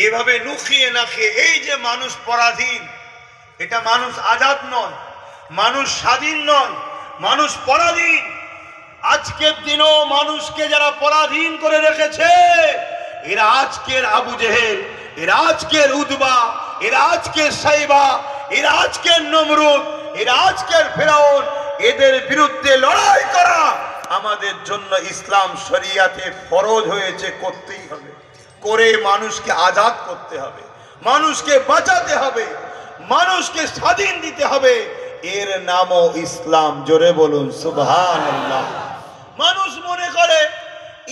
এভাবে লুকিয়ে না খেয়ে, এই যে মানুষ পরাধীন, এটা মানুষ আজাদ নয়, মানুষ স্বাধীন নয়, মানুষ পরাধীন। আজকের দিনও মানুষকে যারা পরাধীন করে রেখেছে, এরা আজকের আবু জেহেল, এরা আজকের উতবা, এরা আজকের সাইবা, এরা আজকের নমরুদ, এরা আজকের ফেরাউন। এদের বিরুদ্ধে লড়াই করা আমাদের জন্য ইসলাম শরিয়াতে ফরজ হয়েছে, করতেই হবে। করে মানুষকে আজাদ করতে হবে, মানুষকে বাঁচাতে হবে, মানুষকে স্বাধীন দিতে হবে। এর নামও ইসলাম। জোরে বলুন সুবহানাল্লাহ। মানুষ মনে করে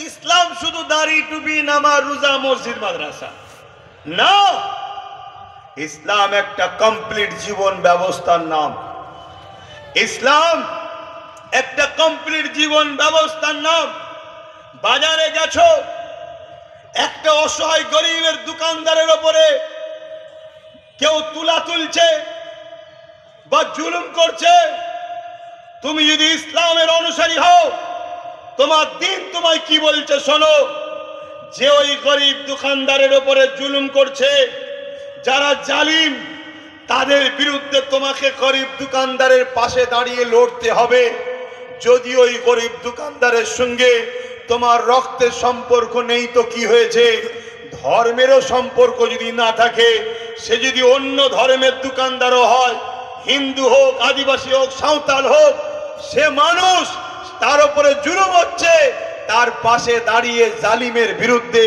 ইসলাম শুধু দাড়ি টুপি নামাজ রোজা মসজিদ মাদ্রাসা না, ইসলাম একটা কমপ্লিট জীবন ব্যবস্থার নাম। ইসলাম একটা কমপ্লিট জীবন ব্যবস্থার নাম। বাজারে গেছো, একটা অসহায় গরিবের দোকানদারের উপরে কেউ তুলা তুলছে বা জুলুম করছে, তুমি যদি ইসলামের অনুসারী হও, তোমার দিন তোমায় কি বলছে শোনো। যে ওই গরিব দোকানদারের উপরে জুলুম করছে, যারা জালিম, তাদের বিরুদ্ধে তোমাকে গরিব দোকানদারের পাশে দাঁড়িয়ে লড়তে হবে। যদি ওই গরিব দোকানদারের সঙ্গে তোমার রক্তের সম্পর্ক নেই তো কি হয়েছে, ধর্মেরও সম্পর্ক যদি না থাকে, সে যদি অন্য ধর্মের দোকানদারও হয়, হিন্দু হোক, আদিবাসী হোক, সাঁওতাল হোক, সে মানুষ, তার উপরে জুলুম হচ্ছে, তার পাশে দাঁড়িয়ে জালিমের বিরুদ্ধে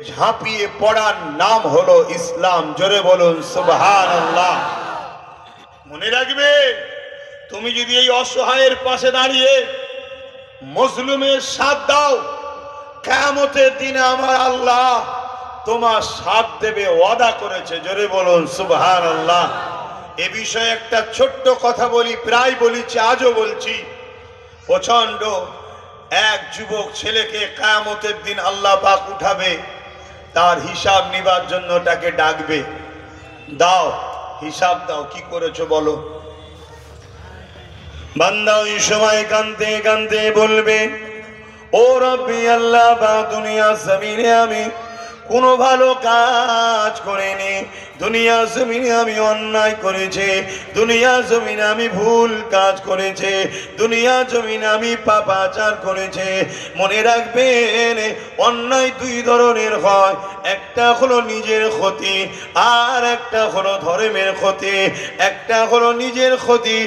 ঝাঁপিয়ে পড়ার নাম হলো ইসলাম। জোরে বলুন সুবহানাল্লাহ। মনে রাখবে, তুমি যদি এই অসহায়ের পাশে দাঁড়িয়ে মজলুমের সাথ দাও, কিয়ামতের দিনে আমার আল্লাহ তোমার সাথ দেবে, ওয়াদা করেছে। জোরে বলুন সুবহানাল্লাহ। এ বিষয়ে একটা ছোট্ট কথা বলি, প্রায় বলেছি, আজও বলছি। প্রচন্ড এক যুবক ছেলেকে কিয়ামতের দিন আল্লাহ পাক উঠাবে, তার হিসাব নিবার জন্য তাকে ডাকবে, দাও হিসাব দাও, কি করেছো বলো। বান্দা ওই সময় কাঁদতে কাঁদতে বলবে, ও রব্বি আল্লাহ পাক, দুনিয়া জমিনে আমি কোনো ভালো কাজ করিনি, দুনিয়া জমিনে আমি অন্যায় করেছি, দুনিয়া জমিনে আমি ভুল কাজ করেছি, দুনিয়া জমিনে আমি পাপাচার করেছি। মনে রাখবেন, অন্যায় দুই ধরনের হয়, একটা হলো নিজের ক্ষতি, আর একটা হলো ধর্মের ক্ষতি। একটা হলো নিজের ক্ষতি,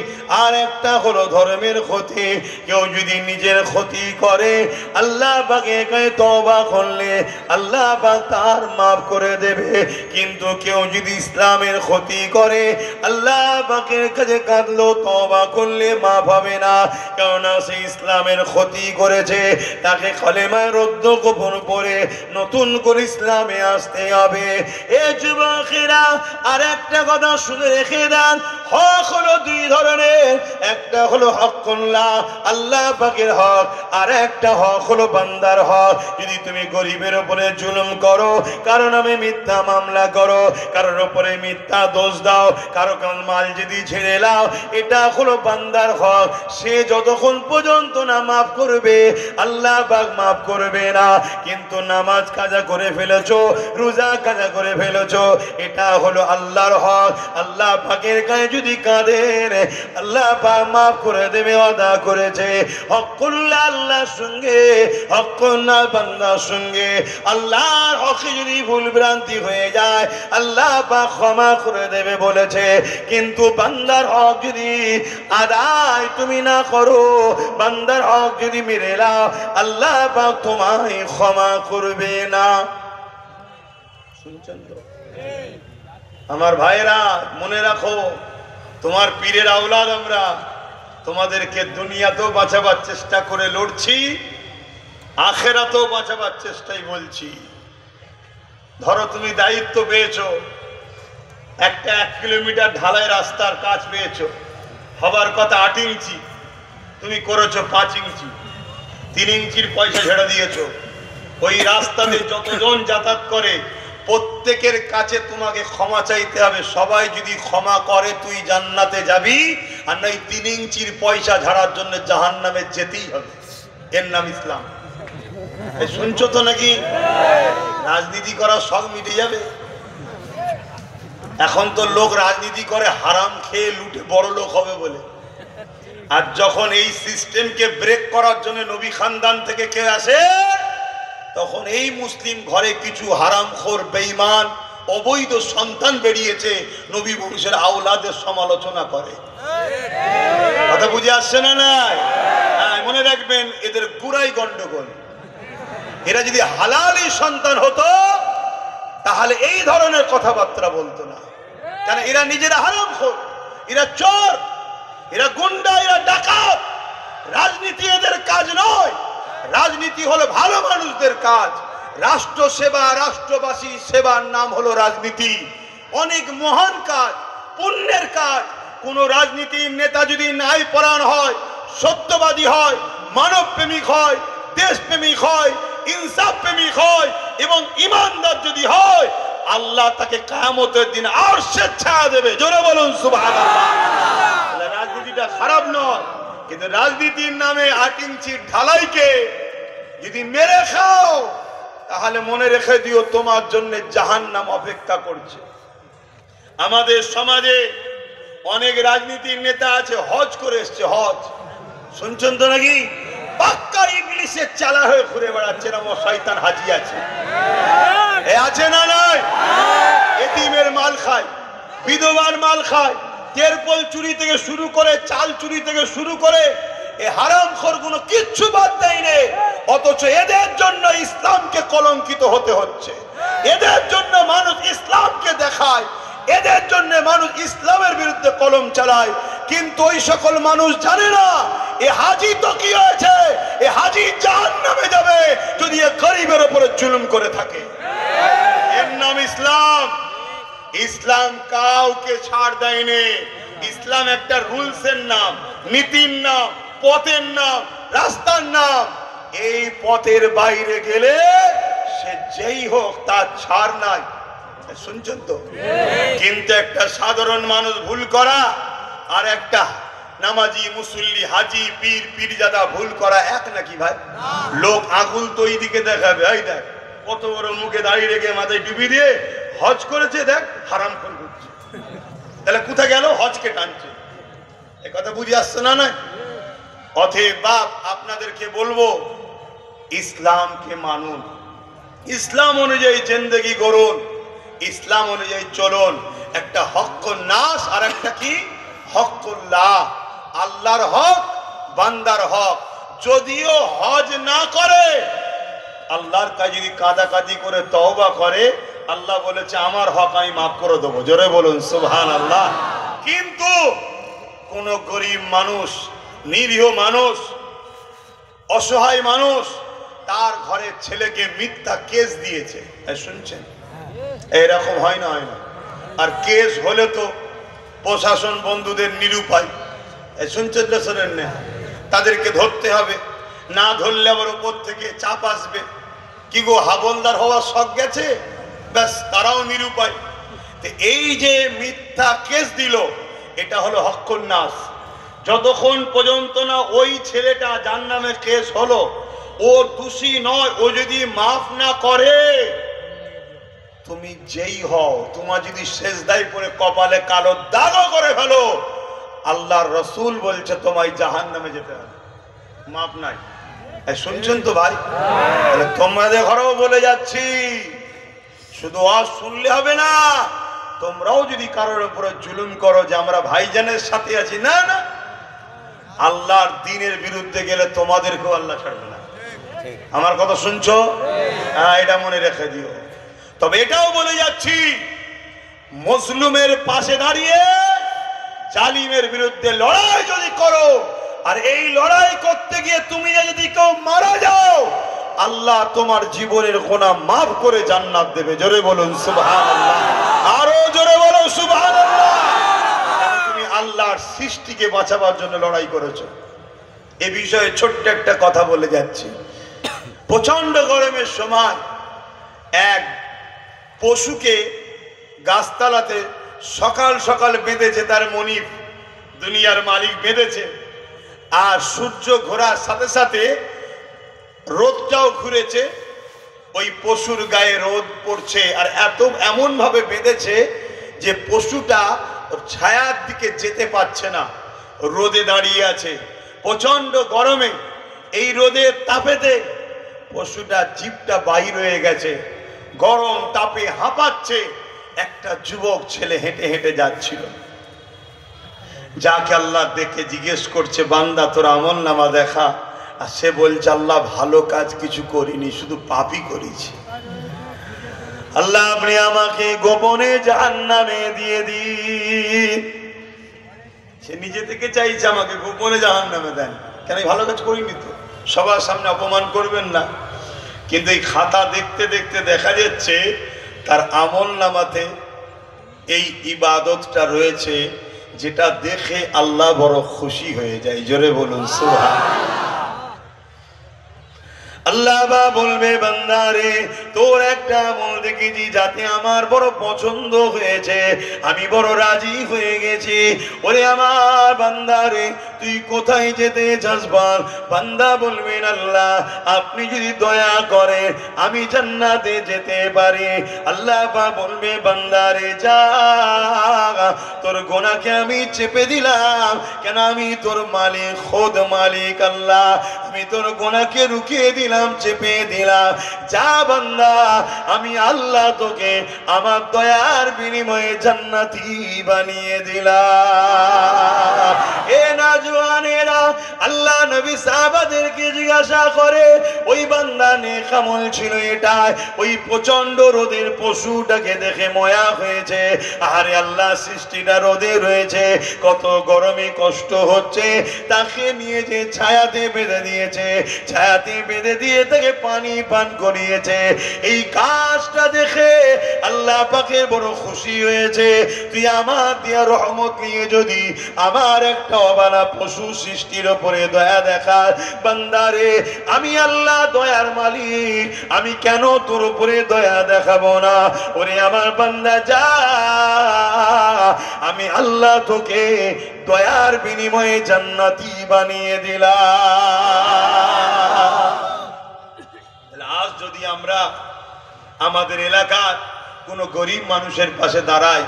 আর একটা হলো ধর্মের ক্ষতি। কেউ যদি নিজের ক্ষতি করে, আল্লাহ পাকের কাছে তওবা করলে আল্লাহ পাক তার মাফ করে দেবে। কিন্তু কেউ যদি ইসলামের ক্ষতি করে, আল্লাহ পাকের কাছে কাঁদলো, তওবা করলে মাফ হবে না, কেননা সে ইসলামের ক্ষতি করেছে। তাকে কলেমায় রদ্দ গোপন করে নতুন করে ইসলামে আসতে হবে। এ যুবকেরা, আর একটা কথা শুনে রেখে দেন, হক হলো দুই ধরনের। একটা হলো হকুল্লাহ, আল্লাহ পাকের হক, আর একটা হক হলো বান্দার হক। যদি তুমি গরিবের উপরে জুলুম করো, কারণ আমি মিথ্যা মামলা করো, কারোর উপরে মিথ্যা দোষ দাও, কারো মাল যদি ছেড়ে লাও, এটা হলো বান্দার হক। সে যতক্ষণ পর্যন্ত না মাফ করবে, আল্লাহ পাক মাফ করবে না। কিন্তু নামাজ কাজা করে ফেলেছো, রোজা কাজা করে ফেলেছো, এটা হলো আল্লাহর হক। আল্লাহ পাকের কাছে যদি কাঁদেন, আল্লাহ পাক মাফ করে দেবে, ওয়াদা করেছে। হকুল্লাহ আল্লাহর সঙ্গে, হকুল্লাহ বান্দার সঙ্গে। আল্লাহর হকে যদি ভুল ভ্রান্তি হয়ে যায়, আল্লাহ পাক ক্ষমা করে দেবে বলেছে। কিন্তু বান্দার হক যদি আদায় তুমি না করো, বান্দার হক যদি মেরে নাও, আল্লাহ পাক তোমায় ক্ষমা করবে না। শুনছেন তো আমার ভাইরা? মনে রাখো, তোমার পীরের আওলাদ আমরা, তোমাদেরকে দুনিয়াতেও বাঁচাবার চেষ্টা করে লড়ছি, আখেরাতেও বাঁচাবার চেষ্টাই বলছি। ধরো তুমি দায়িত্ব পেয়েছো, একটা 1 কিলোমিটার ঢালাই রাস্তার কাজ পেয়েছো, হবার কথা 8 ইঞ্চি, তুমি করেছো 5 ইঞ্চি, 3 ইঞ্চির পয়সা ছেড়ে দিয়েছো। ওই রাস্তাতে যতজন যাতায়াত করে প্রত্যেকের কাছে তোমাকে ক্ষমা চাইতে হবে। সবাই যদি ক্ষমা করে তুই জান্নাতে যাবি, আর নয় 3 ইঞ্চির পয়সা ঝাড়ার জন্য জাহান্নামে যেতেই হবে। এর নাম ইসলাম। শুনছো তো নাকি? রাজনীতি করার শখ মিটে যাবে। এখন তো লোক রাজনীতি করে হারাম খেয়ে লুটে বড় লোক হবে বলে। আর যখন এই সিস্টেমকে ব্রেক করার জন্য নবী খানদান থেকে কে আসে, তখন এই মুসলিম ঘরে কিছু হারামখোর বেঈমান অবৈধ সন্তান বেরিয়েছে, নবী বংশের আওলাদের সমালোচনা করে। কথা বুঝে আসছে না? নাই মনে রাখবেন, এদের পুরাই গন্ডগোল। এরা যদি হালালি সন্তান হতো তাহলে এই ধরনের কথাবার্তা বলতো না। কারণ এরা নিজেরা হারামখোর, এরা চোর, এরা গুন্ডা, এরা ডাকাত। রাজনীতি এদের কাজ নয়। রাজনীতি হলো ভালো মানুষদের কাজ। রাষ্ট্র সেবা, রাষ্ট্রবাসী সেবার নাম হলো রাজনীতি। অনেক মহান কাজ, পুণ্যের কাজ। কোন রাজনীতির নেতা যদি ন্যায় পরায়ণ হয়, সত্যবাদী হয়, মানব প্রেমিক হয়, দেশপ্রেমিক হয়, ইনসাফ প্রেমিক হয় এবং ইমানদার যদি হয়, আল্লাহ তাকে কিয়ামতের দিন আরশের ছায়া দেবে। জোরে বলুন সুবহানাল্লাহ। রাজনীতিটা খারাপ নয়, কিন্তু রাজনীতির নামে 8 ইঞ্চির ঢালাইকে যদি মেরে খাও তাহলে মনে রেখে দিও তোমার জন্য জাহান্নাম অপেক্ষা করছে। আমাদের সমাজে অনেক রাজনীতির নেতা আছে, হজ করে এসছে। হজ শুনছেন তো নাকি? পাক্কা ইবলিসের চালা হয়ে ঘুরে বেড়াচ্ছে না? শয়তান হাজি আছে, এ আছে না? নাই। এতিমের মাল খায়, বিধবার মাল খায়, তেরপল চুরি থেকে শুরু করে, চাল চুরি থেকে শুরু করে, এ হারামখোর গুলো কিচ্ছু বাদ দেয়নি। অথচ এদের জন্য ইসলামকে কলঙ্কিত হতে হচ্ছে। এদের জন্য মানুষ ইসলামকে দেখায়, এদের জন্য মানুষ ইসলামের বিরুদ্ধে কলম চালায়। কিন্তু ওই সকল মানুষ জানে না এ হাজি তো কি হয়েছে, এ হাজি জাহান্নামে যাবে যদি এ গরিবের উপরে জুলুম করে থাকে। এর নাম ইসলাম। ইসলাম কাউকে ছাড় দেয়নি। ইসলাম একটা রুলসের নাম, নীতির নাম, পথের নাম, রাস্তার নাম। এই পথের বাইরে গেলে সে যেই হোক তার ছাড় নাই। শুনছেন তো? কিন্তু একটা সাধারণ মানুষ ভুল করা আর একটা নামাজি, মুসল্লি, হাজি, পীর, পীরজাদা ভুল করা এক নাকি ভাই? লোক আঙুল তো এই দিকে দেখাবে, এই দেখ কত বড় মুখে দাঁড়িয়ে রেখে মাথায় ডুবি দিয়ে হজ করেছে, দেখ হারাম করে ঘুরছে। তাহলে কোথায় গেল? হজকে টানছে। এ কথা বুঝে আসছে না? না। অতএব বাপ আপনাদেরকে বলবো, ইসলামকে মানুন, ইসলাম অনুযায়ী জিন্দেগি গড়ুন, ইসলাম অনুযায়ী চলুন। একটা হক্কুন নাস আর একটা কি? হক্কুল্লাহ। আল্লাহর হক, বান্দার হক। যদিও হজ না করে, আল্লাহর কাছে যদি কাঁদাকাদি করে তওবা করে, আল্লাহ বলেছে আমার হক আমি মাফ করে দেবো। জোরে বলুন সুবহানাল্লাহ। কিন্তু কোন গরিব মানুষ, নিরীহ মানুষ, অসহায় মানুষ তার ঘরের ছেলেকে মিথ্যা কেস দিয়েছে, শুনছেন? এরকম হয় না? হয় না? আর কেস হলে তো প্রশাসন বন্ধুদের নিরুপায়, শুনছেন তো? শোনেন না? তাদেরকে ধরতে হবে, না ধরলে আবার উপর থেকে চাপ আসবে। কি গো, হাবলদার হওয়ার শখ গেছে? ব্যাস, তারাও নিরুপায়। এই যে মিথ্যা কেস দিল, এটা হলো হক্কুন নাস। যতক্ষণ পর্যন্ত না ওই ছেলেটা যার নামে কেস হলো ও দোষী নয়, ও যদি মাফ না করে, তুমি যেই হও, তোমার যদি সেজদায় পড়ে কপালে কালো দাগও করে ফেলো, আল্লাহর রাসূল বলছে তোমায় জাহান্নামে যেতে হবে, মাফ নাই। শুনছেন তো ভাই? তোমাদের ঘরেও বলে যাচ্ছি, শুধু আওয়াজ শুনলে হবে না, তোমরাও যদি কারোর উপরে জুলুম করো যে আমরা ভাইজানের সাথে আছি, না না, আল্লাহর দ্বীনের বিরুদ্ধে গেলে তোমাদেরকেও আল্লাহ ছাড়বে না। আমার কথা শুনছো? হ্যাঁ, এটা মনে রেখে দিও। তবে এটাও বলে যাচ্ছি, মুসলিমের পাশে দাঁড়িয়ে জালিমের বিরুদ্ধে লড়াই যদি করো, আর এই লড়াই করতে গিয়ে তুমি যদি কেউ মারা যাও, আল্লাহ তোমার জীবনের গুনাহ মাফ করে জান্নাত দেবে। জোরে বলুন সুবহানাল্লাহ। আরো জোরে বলো সুবহানাল্লাহ। তুমি আল্লাহর সৃষ্টিকে বাঁচাবার জন্য লড়াই করেছো। এ বিষয়ে ছোট্ট একটা কথা বলে যাচ্ছি। প্রচন্ড গরমের সময় এক পশুকে গাছতলাতে সকাল সকাল বেঁধেছে তার মনিব, দুনিয়ার মালিক বেঁধেছে। আর সূর্য ঘোরার সাথে সাথে রোদটাও ঘুরেছে, ওই পশুর গায়ে রোদ পড়ছে। আর এমন ভাবে বেঁধেছে যে পশুটা ছায়ার দিকে যেতে পারছে না, রোদে দাঁড়িয়ে আছে। প্রচন্ড গরমে এই রোদের তাপেতে পশুটা জিভটা বাহির হয়ে গেছে, গরম তাপে হাঁপাচ্ছে। একটা যুবক ছেলে হেঁটে হেঁটে যাচ্ছিল, যাকে আল্লাহ দেখে জিজ্ঞেস করছে, বান্দা তোর আমল নামা দেখা। আর সে বলছে, আল্লাহ ভালো কাজ কিছু করিনি, শুধু পাপই করেছি। আল্লাহ আপনি আমাকে গোপনে জাহান্নামে দিয়ে দিন। সে নিজে থেকে চাইছে আমাকে গোপনে জাহান্নামে দেন, কেন ভালো কাজ করিনি তো, সবার সামনে অপমান করবেন না। কিন্তু এই খাতা দেখতে দেখতে দেখা যাচ্ছে তার আমল নামাতে এই ইবাদতটা রয়েছে, যেটা দেখে আল্লাহ বড় খুশি হয়ে যায়। জোরে বলুন সুবহানাল্লাহ। আল্লাহ বা বলবে, বান্দারে তোর একটা আমল দেখেছি যাতে আমার বড় পছন্দ হয়েছে, আমি বড় রাজি হয়ে গেছি। ওরে আমার বান্দারে তুই কোথায় যেতে চাস বল? বান্দা বলবেন, আল্লাহ আপনি যদি দয়া করেন আমি জান্নাতে যেতে পারি। আল্লাহ বা বলবে, বান্দারে যা, তোর গোনাকে আমি চেপে দিলাম, কেন আমি তোর মালিক, খোদ মালিক আল্লাহ, আমি তোর গোনাকে রুকিয়ে দিলাম, চেপে দিলাম। যা বান্দা, আমি আল্লাহ তোকে আমার দয়ার বিনিময়ে জান্নাতি বানিয়ে দিলাম। এ নাজওয়ানেরা, আল্লাহ নবী সাহাবাদেরকে জিজ্ঞাসা করে, ওই বান্দা নেক আমল ছিল এটাই, ওই প্রচন্ড রোদের পশুটাকে দেখে ময়া হয়েছে। আরে আল্লাহ সৃষ্টিটা রোদে রয়েছে, কত গরমে কষ্ট হচ্ছে, তাকে নিয়ে যে ছায়াতে বেঁধে দিয়েছে, ছায়াতে বেঁধে দিয়ে তাকে পানি পান করিয়েছে। এই কাজটা দেখে আল্লাহ পাকের বড় খুশি হয়েছে। তুই আমার দিয়া রহমত নিয়ে যদি আমার একটা অবালা পশু সৃষ্টির উপরে দয়া দেখার, বান্দারে আমি আল্লাহ দয়ার মালিক, আমি কেন তোর উপরে দয়া দেখাবো না? ওরে আমার বান্দা যা, আমি আল্লাহ তোকে দয়ার বিনিময়ে জান্নাতি বানিয়ে দিলাম। আজ যদি আমরা আমাদের এলাকার কোনো গরিব মানুষের পাশে দাঁড়াই,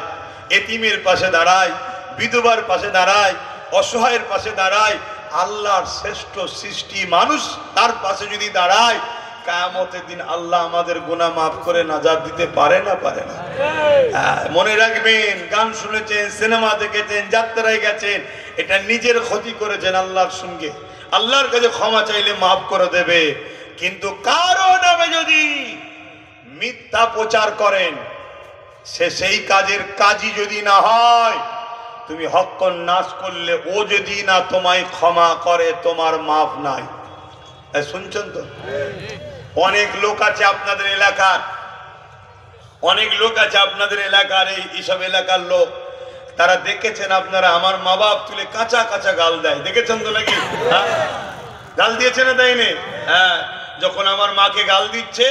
এতিমের পাশে দাঁড়াই, বিধবার পাশে দাঁড়াই, অসহায়ের পাশে দাঁড়াই, আল্লাহর শ্রেষ্ঠ সৃষ্টি মানুষ তার পাশে যদি দাঁড়ায়, কিয়ামতের দিন আল্লাহ আমাদের গুনাহ মাফ করে নাজাত দিতে পারে না? পারে না? মনে রাখবেন, গান শুনেছেন, সিনেমা দেখেছেন, যাত্রায় গেছেন, এটা নিজের ক্ষতি করেছেন আল্লাহর সঙ্গে। আল্লাহর কাছে ক্ষমা চাইলে মাফ করে দেবে। কিন্তু কারো নামে যদি মিথ্যা প্রচার করেন, সে সেই কাজের কাজী যদি না হয়, তুমি হক নাশ করলে ও যদি না তোমায় ক্ষমা করে, তোমার মাফ নাই। শুনছেন তো? অনেক লোক আছে আপনাদের এলাকার, অনেক লোক আছে আপনাদের এলাকার, এইসব এলাকার লোক, তারা দেখেছেন আপনারা, আমার মা বাপ তুলে কাঁচা কাঁচা গাল দেয়, দেখেছেন তো নাকি? গাল দিয়েছে না দেয়নি? হ্যাঁ, যখন আমার মাকে গাল দিচ্ছে,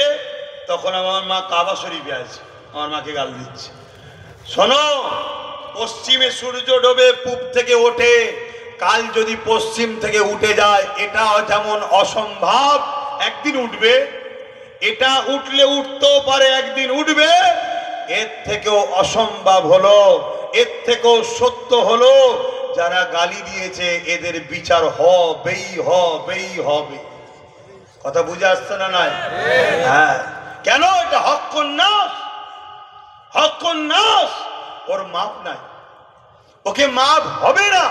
তখন আমার মা কাবা শরীফে আছে, আমার মাকে গাল দিচ্ছে। শোনো, পশ্চিমে সূর্য ডোবে, পূব থেকে ওঠে, কাল যদি পশ্চিম থেকে উঠে যায়, এটা যেমন অসম্ভব একদিন উঠবে, এটা উঠলে উঠতেও পারে একদিন উঠবে, এর থেকেও অসম্ভব হলো, এর থেকেও সত্য হলো, যারা গালি দিয়েছে এদের বিচার হবেই হবে। কথা বুঝে আসছে না? নাই? হ্যাঁ, কেন? এটা হক্কুন নাস, ওর মাপ নাই, ওকে মাপ হবে না।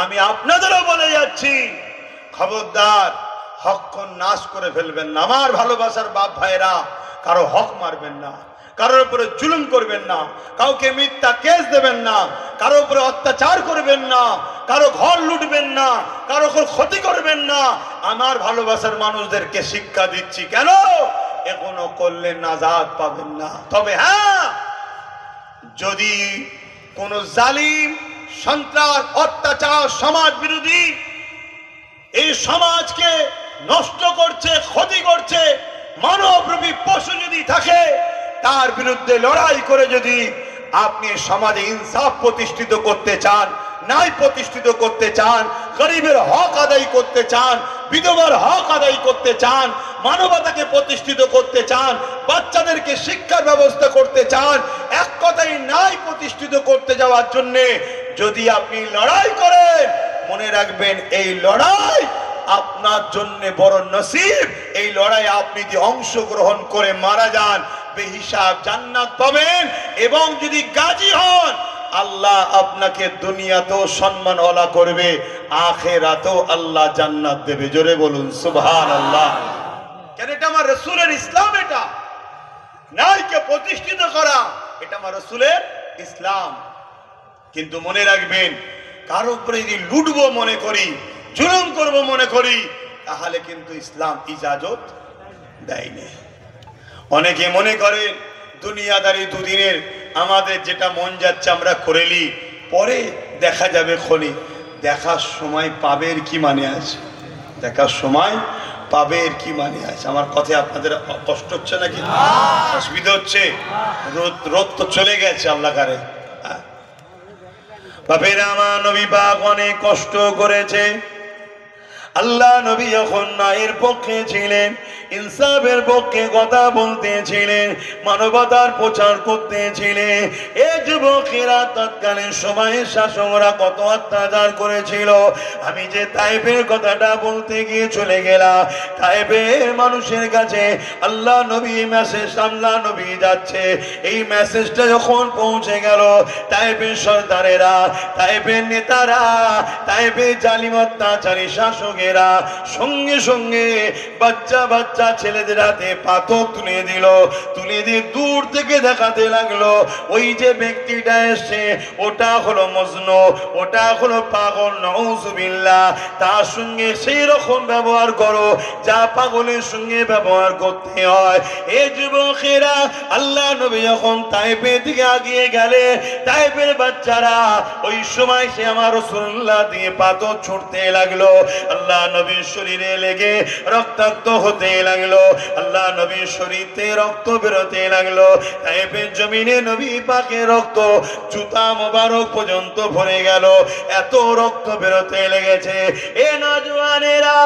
আমি আপনাদেরও বলে যাচ্ছি, খবরদার হক্কুন নাশ করে ফেলবেন না। আমার ভালোবাসার বাপ ভাইরা, কারো হক মারবেন না, কারোর উপরে জুলুম করবেন না, কাউকে মিথ্যা কেস দেবেন না, কারো উপরে অত্যাচার করবেন না, কারো ঘর লুটবেন না, কারো ক্ষতি করবেন না। আমার ভালোবাসার মানুষদেরকে শিক্ষা দিচ্ছি, কেন? এগুলো করলে নাজাত পাবেন না। তবে হ্যাঁ, যদি কোন জালিম সন্ত্রাস, অত্যাচার, সমাজ বিরোধী এই সমাজকে নষ্ট করছে, ক্ষতি করছে, মানবরূপী পশু যদি থাকে তার বিরুদ্ধে লড়াই করে যদি আপনি সমাজে ইনসাফ প্রতিষ্ঠিত করতে চান, ন্যায় প্রতিষ্ঠিত করতে চান, গরিবের হক আদায় করতে চান, বিধবার হক আদায় করতে চান, মানবতাকে প্রতিষ্ঠিত করতে চান, বাচ্চাদেরকে শিক্ষার ব্যবস্থা করতে চান, এক কথায় ন্যায় প্রতিষ্ঠিত করতে যাওয়ার জন্য যদি আপনি লড়াই করেন, মনে রাখবেন এই লড়াই আপনার জন্য বড় নসিব। এই লড়াই আপনি যদি অংশগ্রহণ করে মারা যান বেহিসাব জান্নাত পাবেন, এবং যদি গাজী হন আল্লাহ আপনাকে দুনিয়াতেও সম্মানওয়ালা করবে, আখিরাতেও আল্লাহ জান্নাত দেবে। জোরে বলুন সুবহানাল্লাহ। কেন? এটা আমার রাসূলের ইসলাম, এটা ন্যায়কে প্রতিষ্ঠিত করা, এটা আমার রাসূলের ইসলাম। কিন্তু মনে রাখবেন, কারো উপরে যদি লুটবো মনে করি, জুলুম করব মনে করি, তাহলে কিন্তু ইসলাম ইজাজত দেয়নি। অনেকে মনে করে দুনিয়াদারি দুদিনের, আমাদের যেটা মন যাচ্ছে আমরা করেলি, পরে দেখা যাবে খনি। দেখার সময় পাবের কি মানে আছে? দেখার সময় পাবের কি মানে আছে? আমার কথায় আপনাদের কষ্ট হচ্ছে নাকি? অসুবিধা হচ্ছে? রোদ তো চলে গেছে আল্লাহ কারে। বাপেরা আমার নবী পাক অনেক কষ্ট করেছে। আল্লাহ নবী যখন ন্যায়ের পক্ষে ছিলেন, ইনসাফের পক্ষে কথা বলতেছিলেন, মানবতার প্রচার করতেছিলেন, এই যুবকেরা তৎকালীন সময়ের শাসকরা কত অত্যাচার করেছিল। আমি যে তায়েফের কথাটা বলতে গিয়ে চলে গেলাম, তায়েফের মানুষের কাছে আল্লাহ নবী মেসেজ, আল্লাহ নবী যাচ্ছে, এই মেসেজটা যখন পৌঁছে গেল, তায়েফের সর্দারেরা, তায়েফের নেতারা, তায়েফের জালিম অত্যাচারী শাসকেরা সঙ্গে সঙ্গে বাচ্চা বাচ্চা ছেলেদের হাতে পাথর তুলে দিল। তুলে দিয়ে দূর থেকে দেখাতে লাগলো, ওই যে ব্যক্তিটা এসে ওটা হলো মজনু, ওটা হলো পাগল, নাউজুবিল্লাহ। তার সঙ্গে সেই রকম ব্যবহার করো যা পাগলের সঙ্গে ব্যবহার করতে হয়। এই যুবকেরা আল্লাহ নবী যখন তায়েফের দিকে এগিয়ে গেলে, তায়েফের বাচ্চারা ওই সময় সে আমার রাসূলুল্লাহ দিয়ে পাথর ছুটতে লাগলো। আল্লাহ নবীর শরীরে লেগে রক্তাক্ত হতে লাগলো, আল্লাহ নবীর শরীরে রক্ত বেরোতে লাগলো। তায়েফের জমিনে নবী পাকের রক্ত জুতা মোবারক পর্যন্ত ভরে গেল, এত রক্ত বেরোতে লেগেছে। এ নওজওয়ানেরা,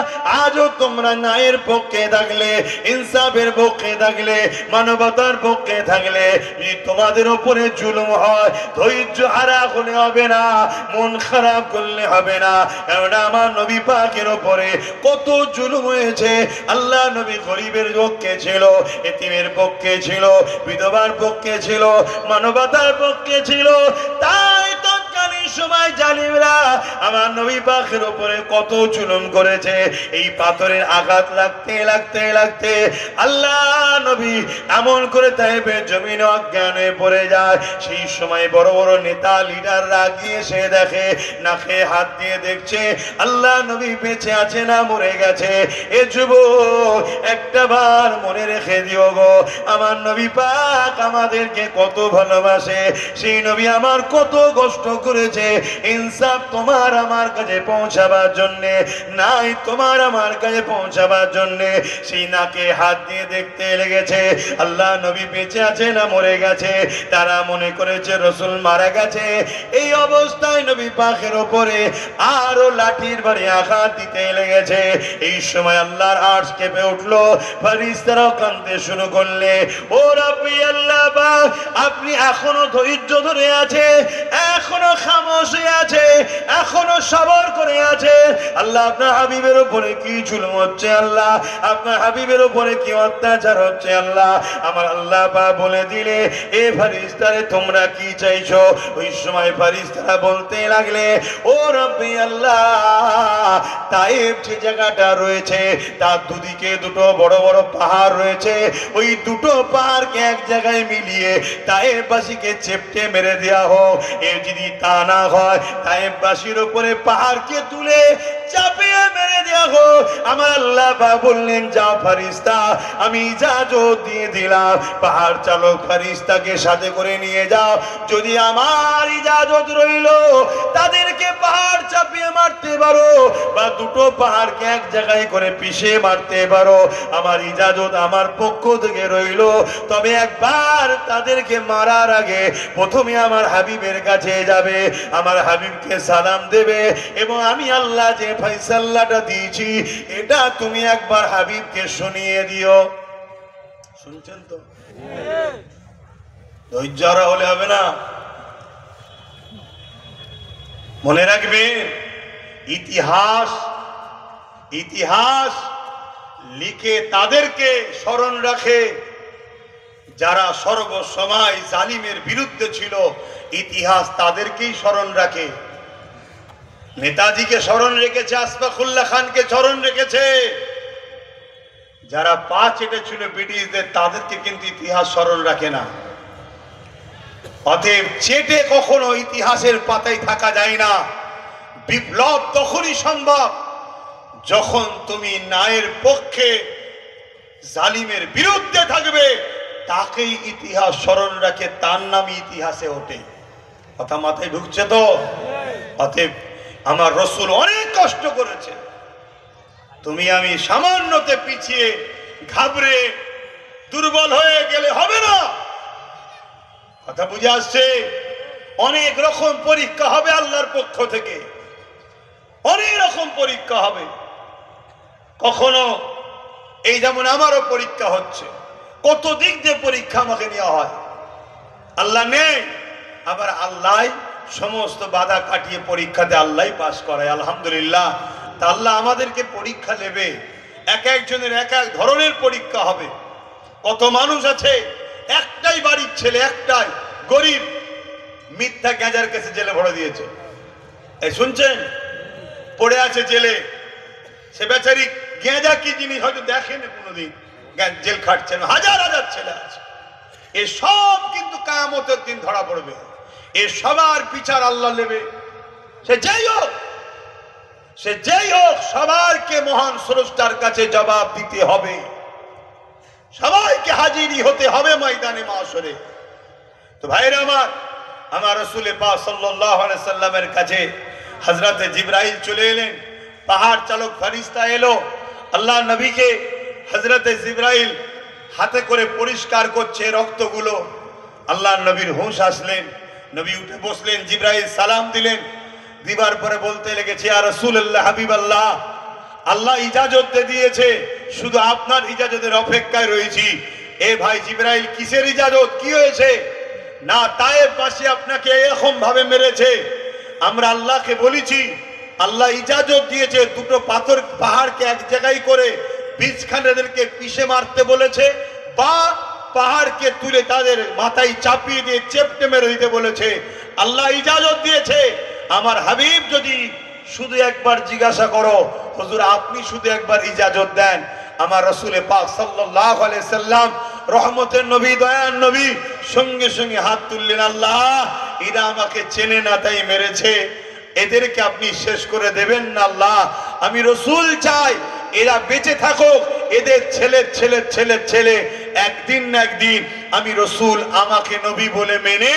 আজও তোমরা ন্যায়ের পক্ষে থাকলে, ইনসাফের পক্ষে থাকলে, মানবতার পক্ষে থাকলে, যদি তোমাদের উপরে জুলুম হয়, ধৈর্য হারা হলে হবে না, মন খারাপ করলে হবে না। কারণ আমার নবী পাকের উপরে কত জুলুম হয়েছে। আল্লাহ নবী গরিবের পক্ষে ছিল, এতিমের পক্ষে ছিল, বিধবার পক্ষে ছিল, মানবতার পক্ষে ছিল। তাই তৎকালীন সময় জালিমরা আমার নবী পাকের উপরে কত জুলুম করেছে। এই পাথরের আঘাত লাগতে লাগতে লাগতে আল্লাহ নবী এমন করে তায়েফের জমিনে অজ্ঞান হয়ে পড়ে যায়। সেই সময় বড় বড় নেতা লিডাররা গিয়ে সে দেখে, নাকে হাত দিয়ে দেখছে আল্লাহ নবী বেঁচে আছে না মরে গেছে। এ যুবক, একটা বার মনে রেখে দিও গো, আমার নবী পাক আমাদেরকে কত ভালোবাসে। সেই নবী আমার কত কষ্ট করেছে ইনসাফ তোমার আমার কাছে পৌঁছাবার জন্যে, নাই তোমার আমার কাছে পৌঁছাবার জন্যে। সেই নাকে হাত দিয়ে দেখতে লেগেছে আল্লাহ নবী বেঁচে আছে না মরে গেছে। তারা মনে করেছে রাসূল মারা গেছে। এই অবস্থায় নবী পাকের উপরে আরো লাঠির বাড়ি আঘাত দিতে লেগেছে। এই সময় আল্লাহর আরশ কেঁপে উঠলো, ফেরেশতারাও কাঁদতে শুরু করলে, ও রাব্বি আল্লাহ পাক, আপনি এখনো ধৈর্য ধরে আছে, এখনো খামোশ হয়ে আছে, এখনো সবর করে আছে। আল্লাহ আপনার হাবিবের উপরে কি জুলুম হচ্ছে, আল্লাহ আপনার হাবিবের উপরে কি অত্যাচার হচ্ছে, আল্লাহ আমার আল্লাহ পাক বলে দিলে, এ ফেরেশতারে তোমরা কি চাইছো? ওই সময় ফেরেশতারা বলতে লাগলে, ও রাব্বি আল্লাহ, তায়েফ যে জায়গাটা রয়েছে তার দুদিকে দুটো বড় বড় পাহাড় রয়েছে, ওই দুটো পাহাড়কে এক জায়গায় মিলিয়ে তায়েফবাসীকে চেপটে মেরে দেওয়া হোক। এ যদি তা না হয়, তায়েফবাসীর উপরে পাহাড়কে তুলে চাপিয়ে মেরে করে দেখো। আমার আল্লাহ পাক বললেন, যা ফেরেশতা, আমি ইজাজত দিয়ে দিলাম, পাহাড় চালক ফেরেশতাকে সাথে করে নিয়ে যাও। যদি আমার ইজাজত রইল তাদেরকে পাহাড় চাপিয়ে মারতে পারো, বা দুটো পাহাড়কে এক জায়গায় করে পিষে মারতে পারো, আমার ইজাজত আমার পক্ষ থেকে রইল। তবে একবার তাদেরকে মারার আগে প্রথমে আমার হাবিবের কাছে যাবে, আমার হাবিবকে সালাম দেবে, এবং আমি আল্লাহ যে ফয়সালাটা দিয়েছি এটা তুমি একবার হাবিবকে শুনিয়ে দিও। শুনছেন তো? ধৈর্য হারা হলে হবে না। মনে রাখবেন, ইতিহাস লিখে তাদেরকে স্মরণ রাখে যারা সর্বসময় জালিমের বিরুদ্ধে ছিল। ইতিহাস তাদেরকেই স্মরণ রাখে। নেতাজিকে স্মরণ রেখেছে, আশফাকুল্লাহ খানকে স্মরণ রেখেছে। যারা পা চেটেছিল ব্রিটিশদের, তাদেরকে কিন্তু ইতিহাস স্মরণ রাখে না। অতএব চেটে কখনো ইতিহাসের পাতায় থাকা যায় না। বিপ্লব তখনই সম্ভব যখন তুমি ন্যায়ের পক্ষে, জালিমের বিরুদ্ধে থাকবে। তাকেই ইতিহাস স্মরণ রাখে, তার নামই ইতিহাসে ওঠে। কথা মাথায় ঢুকছে তো? অতএব আমার রসুল অনেক কষ্ট করেছে। তুমি আমি সামান্যতে পিছিয়ে ঘাবড়ে দুর্বল হয়ে গেলে হবে না। কথা বুঝে আসছে? অনেক রকম পরীক্ষা হবে আল্লাহর পক্ষ থেকে, অনেক রকম পরীক্ষা হবে। কখনো এই যেমন আমারও পরীক্ষা হচ্ছে, কত দিক দিয়ে পরীক্ষা আমাকে নেওয়া হয়। আল্লাহ নেই, আবার আল্লাহ সমস্ত বাধা কাটিয়ে পরীক্ষাতে আল্লাহ পাস করায়। আলহামদুলিল্লাহ। তা আল্লাহ আমাদেরকে পরীক্ষা নেবে। এক একজনের এক এক ধরনের পরীক্ষা হবে। কত মানুষ আছে, একটাই বাড়ির ছেলে, একটাই গরিব, মিথ্যা গাঁজার কাছে জেলে ভরে দিয়েছে। এই শুনছেন? পড়ে আছে জেলে। সে বেচারি গাঁজা কি জিনিস হয়তো দেখেনি কোনোদিন, জেল খাটছেন। হাজার হাজার ছেলে আছে। এ সব কিন্তু কিয়ামতের দিন ধরা পড়বে। এ সবার বিচার আল্লাহ নেবে। সে যেই হোক, সবাইকে মহান স্রষ্টার কাছে জবাব দিতে হবে। সবাইকে হাজিরি হতে হবে ময়দানে মাশরে। তো ভাইরা আমার রাসূল পাক সাল্লাল্লাহু আলাইহি সাল্লামের কাছে হযরতে জিবরাইল চলে এলেন। পাহাড় চালক ফেরেশতা এলো, আল্লাহ নবীকে হযরতে জিবরাইল হাতে করে পরিষ্কার করছে রক্তগুলো। আল্লাহ নবীর হুঁশ আসলেন, নবী উঠে বসলেন। জিবরাইল সালাম দিলেন, দিবার পরে বলতে লেগেছে, ইয়া রাসূলুল্লাহ, হাবিবাল্লাহ, আল্লাহ ইজাজত দিয়েছে, শুধু আপনার ইজাজতের অপেক্ষায় রয়েছি। এ ভাই জিবরাইল, কিসের ইজাজত? কি হয়েছে? না, তায়েব পাশে আপনাকে এরকম ভাবে মেরেছে, আমরা আল্লাহকে বলেছি, আল্লাহ ইজাজত দিয়েছে, দুটো পাথর পাহাড়কে এক জায়গায় করে বীজখানেদেরকে পিষে মারতে বলেছে, বা পাহাড়কে তুলে তাদের মাথায় চাপিয়ে দিয়ে চেপটে মেরে দিতে বলেছে। আল্লাহ ইজাজত দিয়েছে। আমার হাবিব যদি শুধু একবার জিজ্ঞাসা করো, হুজুর আপনি শুধু একবার ইজাজত দেন, আমার রাসূল পাক সাল্লাল্লাহু আলাইহি সাল্লাম রহমতের নবী, দয়ার নবী সঙ্গে সঙ্গে হাত তুললেন, আল্লাহ এরা আমাকে চেনে না তাই মেরেছে, এদেরকে আপনি শেষ করে দেবেন না আল্লাহ। আমি রাসূল চাই এরা বেঁচে থাকুক, এদের ছেলের ছেলের ছেলের ছেলে একদিন না একদিন আমি রাসূল আমাকে নবী বলে মেনে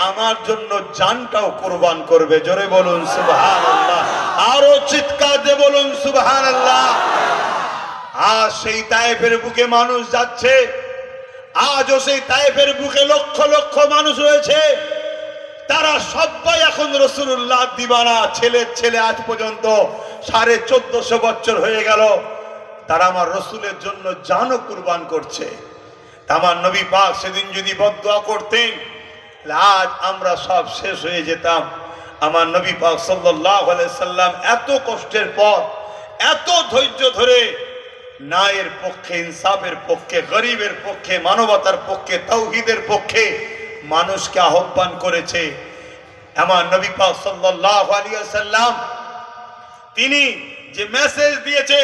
আমার জন্য জানটাও কুরবান করবে। জোরে বলুন সুবহানাল্লাহ, আরো চিৎকার দিয়ে বলুন সুবহানাল্লাহ। আজ সেই তায়েফের বুকে মানুষ যাচ্ছে, আজও সেই তায়েফের বুকে লক্ষ লক্ষ মানুষ রয়েছে। তারা সবাই এখন রাসূলুল্লাহ দিবানা, ছেলের ছেলে আজ পর্যন্ত 1450 বছর হয়ে গেল, তারা আমার রাসূলের জন্য জানও কুরবান করছে। আমার নবী পাক সেদিন যদি বদদুয়া করতেন, আজ আমরা সব শেষ হয়ে যেতাম। আমার নবী পাক সাল্লাল্লাহু আলাইহি সাল্লাম এত কষ্টের পর, এত ধৈর্য ধরে ন্যায়ের পক্ষে, ইনসাফের পক্ষে, গরিবের পক্ষে, মানবতার পক্ষে, তাওহীদের পক্ষে মানুষকে আহ্বান করেছে। আমার নবী পাক সাল্লাল্লাহু আলাইহি ওয়াসাল্লাম তিনি যে মেসেজ দিয়েছে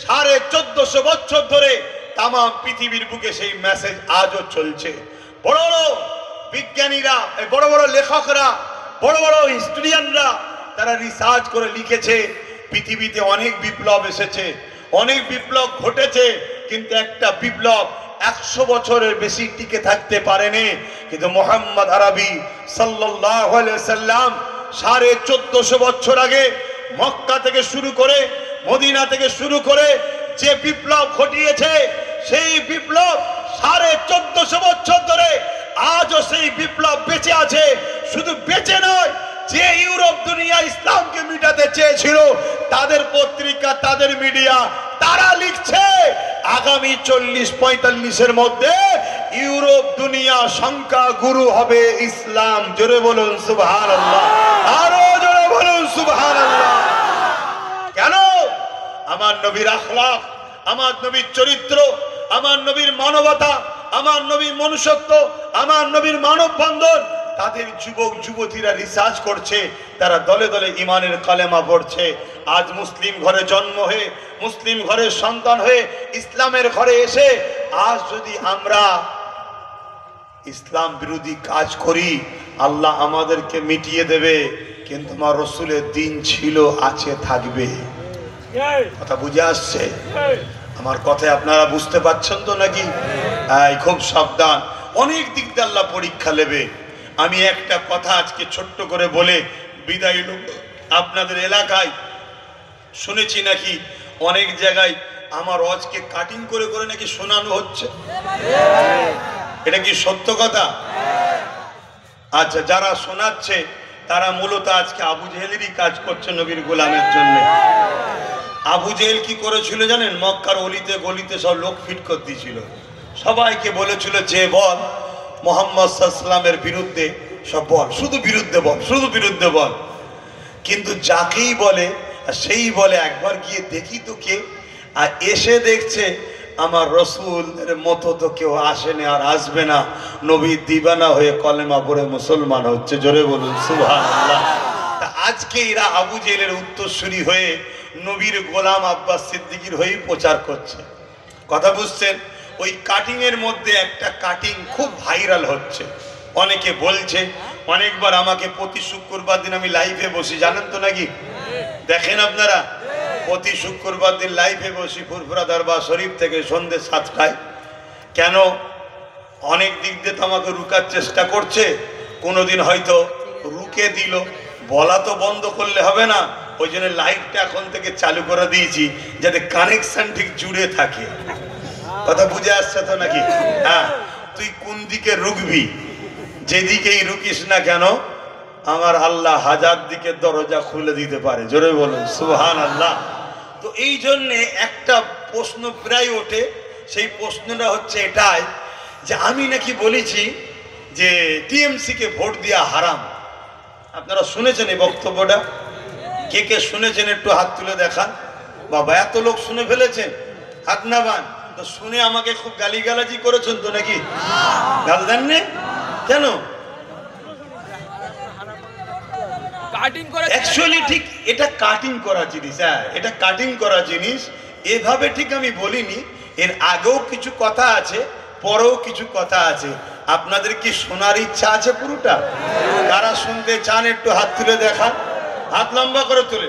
1450 বছর ধরে তাম পৃথিবীর বুকে, সেই মেসেজ আজও চলছে। বড় বড় বিজ্ঞানীরা, বড় বড় লেখকরা, বড় বড় হিস্টোরিয়ানরা তারা রিসার্চ করে লিখেছে পৃথিবীতে অনেক বিপ্লব এসেছে, অনেক বিপ্লব ঘটেছে, কিন্তু একটা বিপ্লব 100 বছরের বেশি টিকে থাকতে পারেনি। কিন্তু মুহাম্মদ আরবি সাল্লাল্লাহু আলাইহি সাল্লাম 1450 বছর আগে মক্কা থেকে শুরু করে, মদিনা থেকে শুরু করে যে বিপ্লব ঘটিয়েছে, সেই বিপ্লব 1450 বছর ধরে আজও সেই বিপ্লব বেঁচে আছে। শুধু বেঁচে নয়, যে ইউরোপ দুনিয়া ইসলামকে মিটাতে চেয়েছিল, তাদের পত্রিকা, তাদের মিডিয়া, তারা লিখছে আগামী 40-45 মধ্যে ইউরোপ দুনিয়া সংখ্যা গুরু হবে ইসলাম। জোরে বলুন সুবহানাল্লাহ, আরো জোরে বলুন সুবহানাল্লাহ। কেন? আমার নবীর আখলাক, আমার নবীর চরিত্র, আমার নবীর মানবতা, আমার নবীর মনুষ্যত্ব, আমার নবীর মানব বন্ধন, তাদের যুবক যুবতীরা রিসার্চ করছে, তারা দলে দলে ইমানের কালেমা পড়ছে। আজ মুসলিম ঘরে জন্ম হয়ে, মুসলিম ঘরের সন্তান হয়ে, ইসলামের ঘরে এসে আজ যদি আমরা ইসলাম বিরোধী কাজ করি, আল্লাহ আমাদেরকে মিটিয়ে দেবে, কিন্তু আমার রসুলের দিন ছিল, আছে, থাকবে। কথা বুঝে আসছে? আমার কথায় আপনারা বুঝতে পারছেন তো নাকি? খুব সাবধান, অনেক দিক দিয়ে আল্লাহ পরীক্ষা নেবে। আমি একটা কথা আজকে ছোট্ট করে বলে বিদায় নেব। আপনাদের এলাকায় শুনেছি নাকি অনেক জায়গায় আমার ওয়াজকে কাটিং করে করে নাকি শোনানো হচ্ছে, এটা কি সত্য কথা? আচ্ছা, যারা শোনাচ্ছে তারা মূলত আজকে আবু জেহেলেরই কাজ করছে নবীর গোলামের জন্য। আবু জেহেল কি করেছিল জানেন? মক্কার অলিতে গলিতে সব লোক ফিট করে দিয়েছিল, সবাইকে বলেছিল যে বল মুহাম্মদ সাল্লাল্লাহু আলাইহি ওয়াসাল্লামের বিরুদ্ধে সব বল, শুধু বিরুদ্ধে বল, শুধু বিরুদ্ধে বল। কিন্তু যাকেই বলে সেই বলে একবার গিয়ে দেখি তো কে, আর এসে দেখছে আমার রসুলের মতো তো কেউ আসেনি আর আসবে না, নবী দিবানা হয়ে কলেমা পড়ে মুসলমান হচ্ছে। জোরে বলুন সুবহানাল্লাহ। আজকে এরা আবু জেহেলের উত্তরসূরি হয়ে নবীর গোলাম আব্বাস সিদ্দিকীর হয়েই প্রচার করছে। কথা বুঝছেন? ওই কাটিং এর মধ্যে একটা কাটিং খুব ভাইরাল হচ্ছে, অনেকে বলছে, অনেকবার আমাকে প্রতি শুক্রবার দিন আমি লাইভে বসি, জানেন তো নাকি? দেখেন আপনারা, প্রতি শুক্রবার দিন লাইভে বসি ফুরফুরা দরবার শরীফ থেকে সন্ধ্যে 7টায়। কেন? অনেক দিক দিয়ে তো আমাকে রুকার চেষ্টা করছে, কোনোদিন হয়তো রুকে দিল, বলা তো বন্ধ করলে হবে না, ওই জন্য লাইভটা এখন থেকে চালু করে দিয়েছি যাতে কানেকশন ঠিক জুড়ে থাকে। কথা বুঝে আসছে তো নাকি? হ্যাঁ, তুই কোন দিকে রুকবি, যেদিকেই রুকিস না কেন আমার আল্লাহ 1000 দিকে দরজা খুলে দিতে পারে। জোরে বলুন সুবহানাল্লাহ। তো এই জন্যে একটা প্রশ্ন প্রায় ওঠে, সেই প্রশ্নটা হচ্ছে এটাই যে আমি নাকি বলেছি যে টিএমসি কে ভোট দেওয়া হারাম। আপনারা শুনেছেন এই বক্তব্যটা? কে কে শুনেছেন একটু হাত তুলে দেখান। বাবা, এত লোক শুনে ফেলেছেন, হাত না বান। তো শুনে আমাকে খুব গালিগালাজি করেছেন তো নাকি? গাল দেননি কেন? অ্যাকচুয়ালি ঠিক এটা কাটিং করা জিনিস, হ্যাঁ এটা কাটিং করা জিনিস। এভাবে ঠিক আমি বলিনি, এর আগেও কিছু কথা আছে, পরেও কিছু কথা আছে। আপনাদের কি শোনার ইচ্ছা আছে পুরোটা? কারা শুনতে চান একটু হাত তুলে দেখান, হাত লম্বা করে তুলে।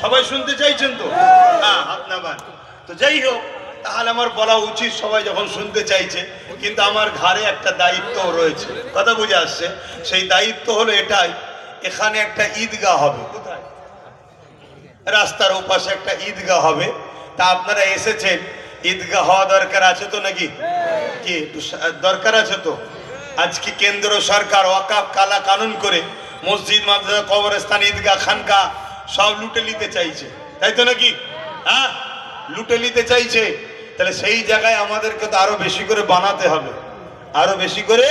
সবাই শুনতে চাইছেন তো? হ্যাঁ, হাত নামান। তো যাই হোক, তাহলে আমার বলা উচিত সবাই যখন শুনতে চাইছে, কিন্তু আমার ঘাড়ে একটা দায়িত্ব রয়েছে। কথা বুঝে আসছে? সেই দায়িত্ব হলো এটাই, এখানে একটা ঈদগাহ হবে। কোথায়? রাস্তার ওপাশে একটা ঈদগাহ হবে। তা আপনারা এসেছেন, ঈদগাহ হওয়া দরকার আছে তো নাকি? কি দরকার আছে তো? আজকে কেন্দ্র সরকার ওয়াকফ কালা কানুন করে মসজিদ, মাদ্রাসা, কবরস্থান, ঈদগাহ, খানকা সব লুটে নিতে চাইছে, তাই তো নাকি? হ্যাঁ, লুটে নিতে চাইছে। তাহলে সেই জায়গায় আমাদেরকে তো আরো বেশি করে বানাতে হবে, আরো বেশি করে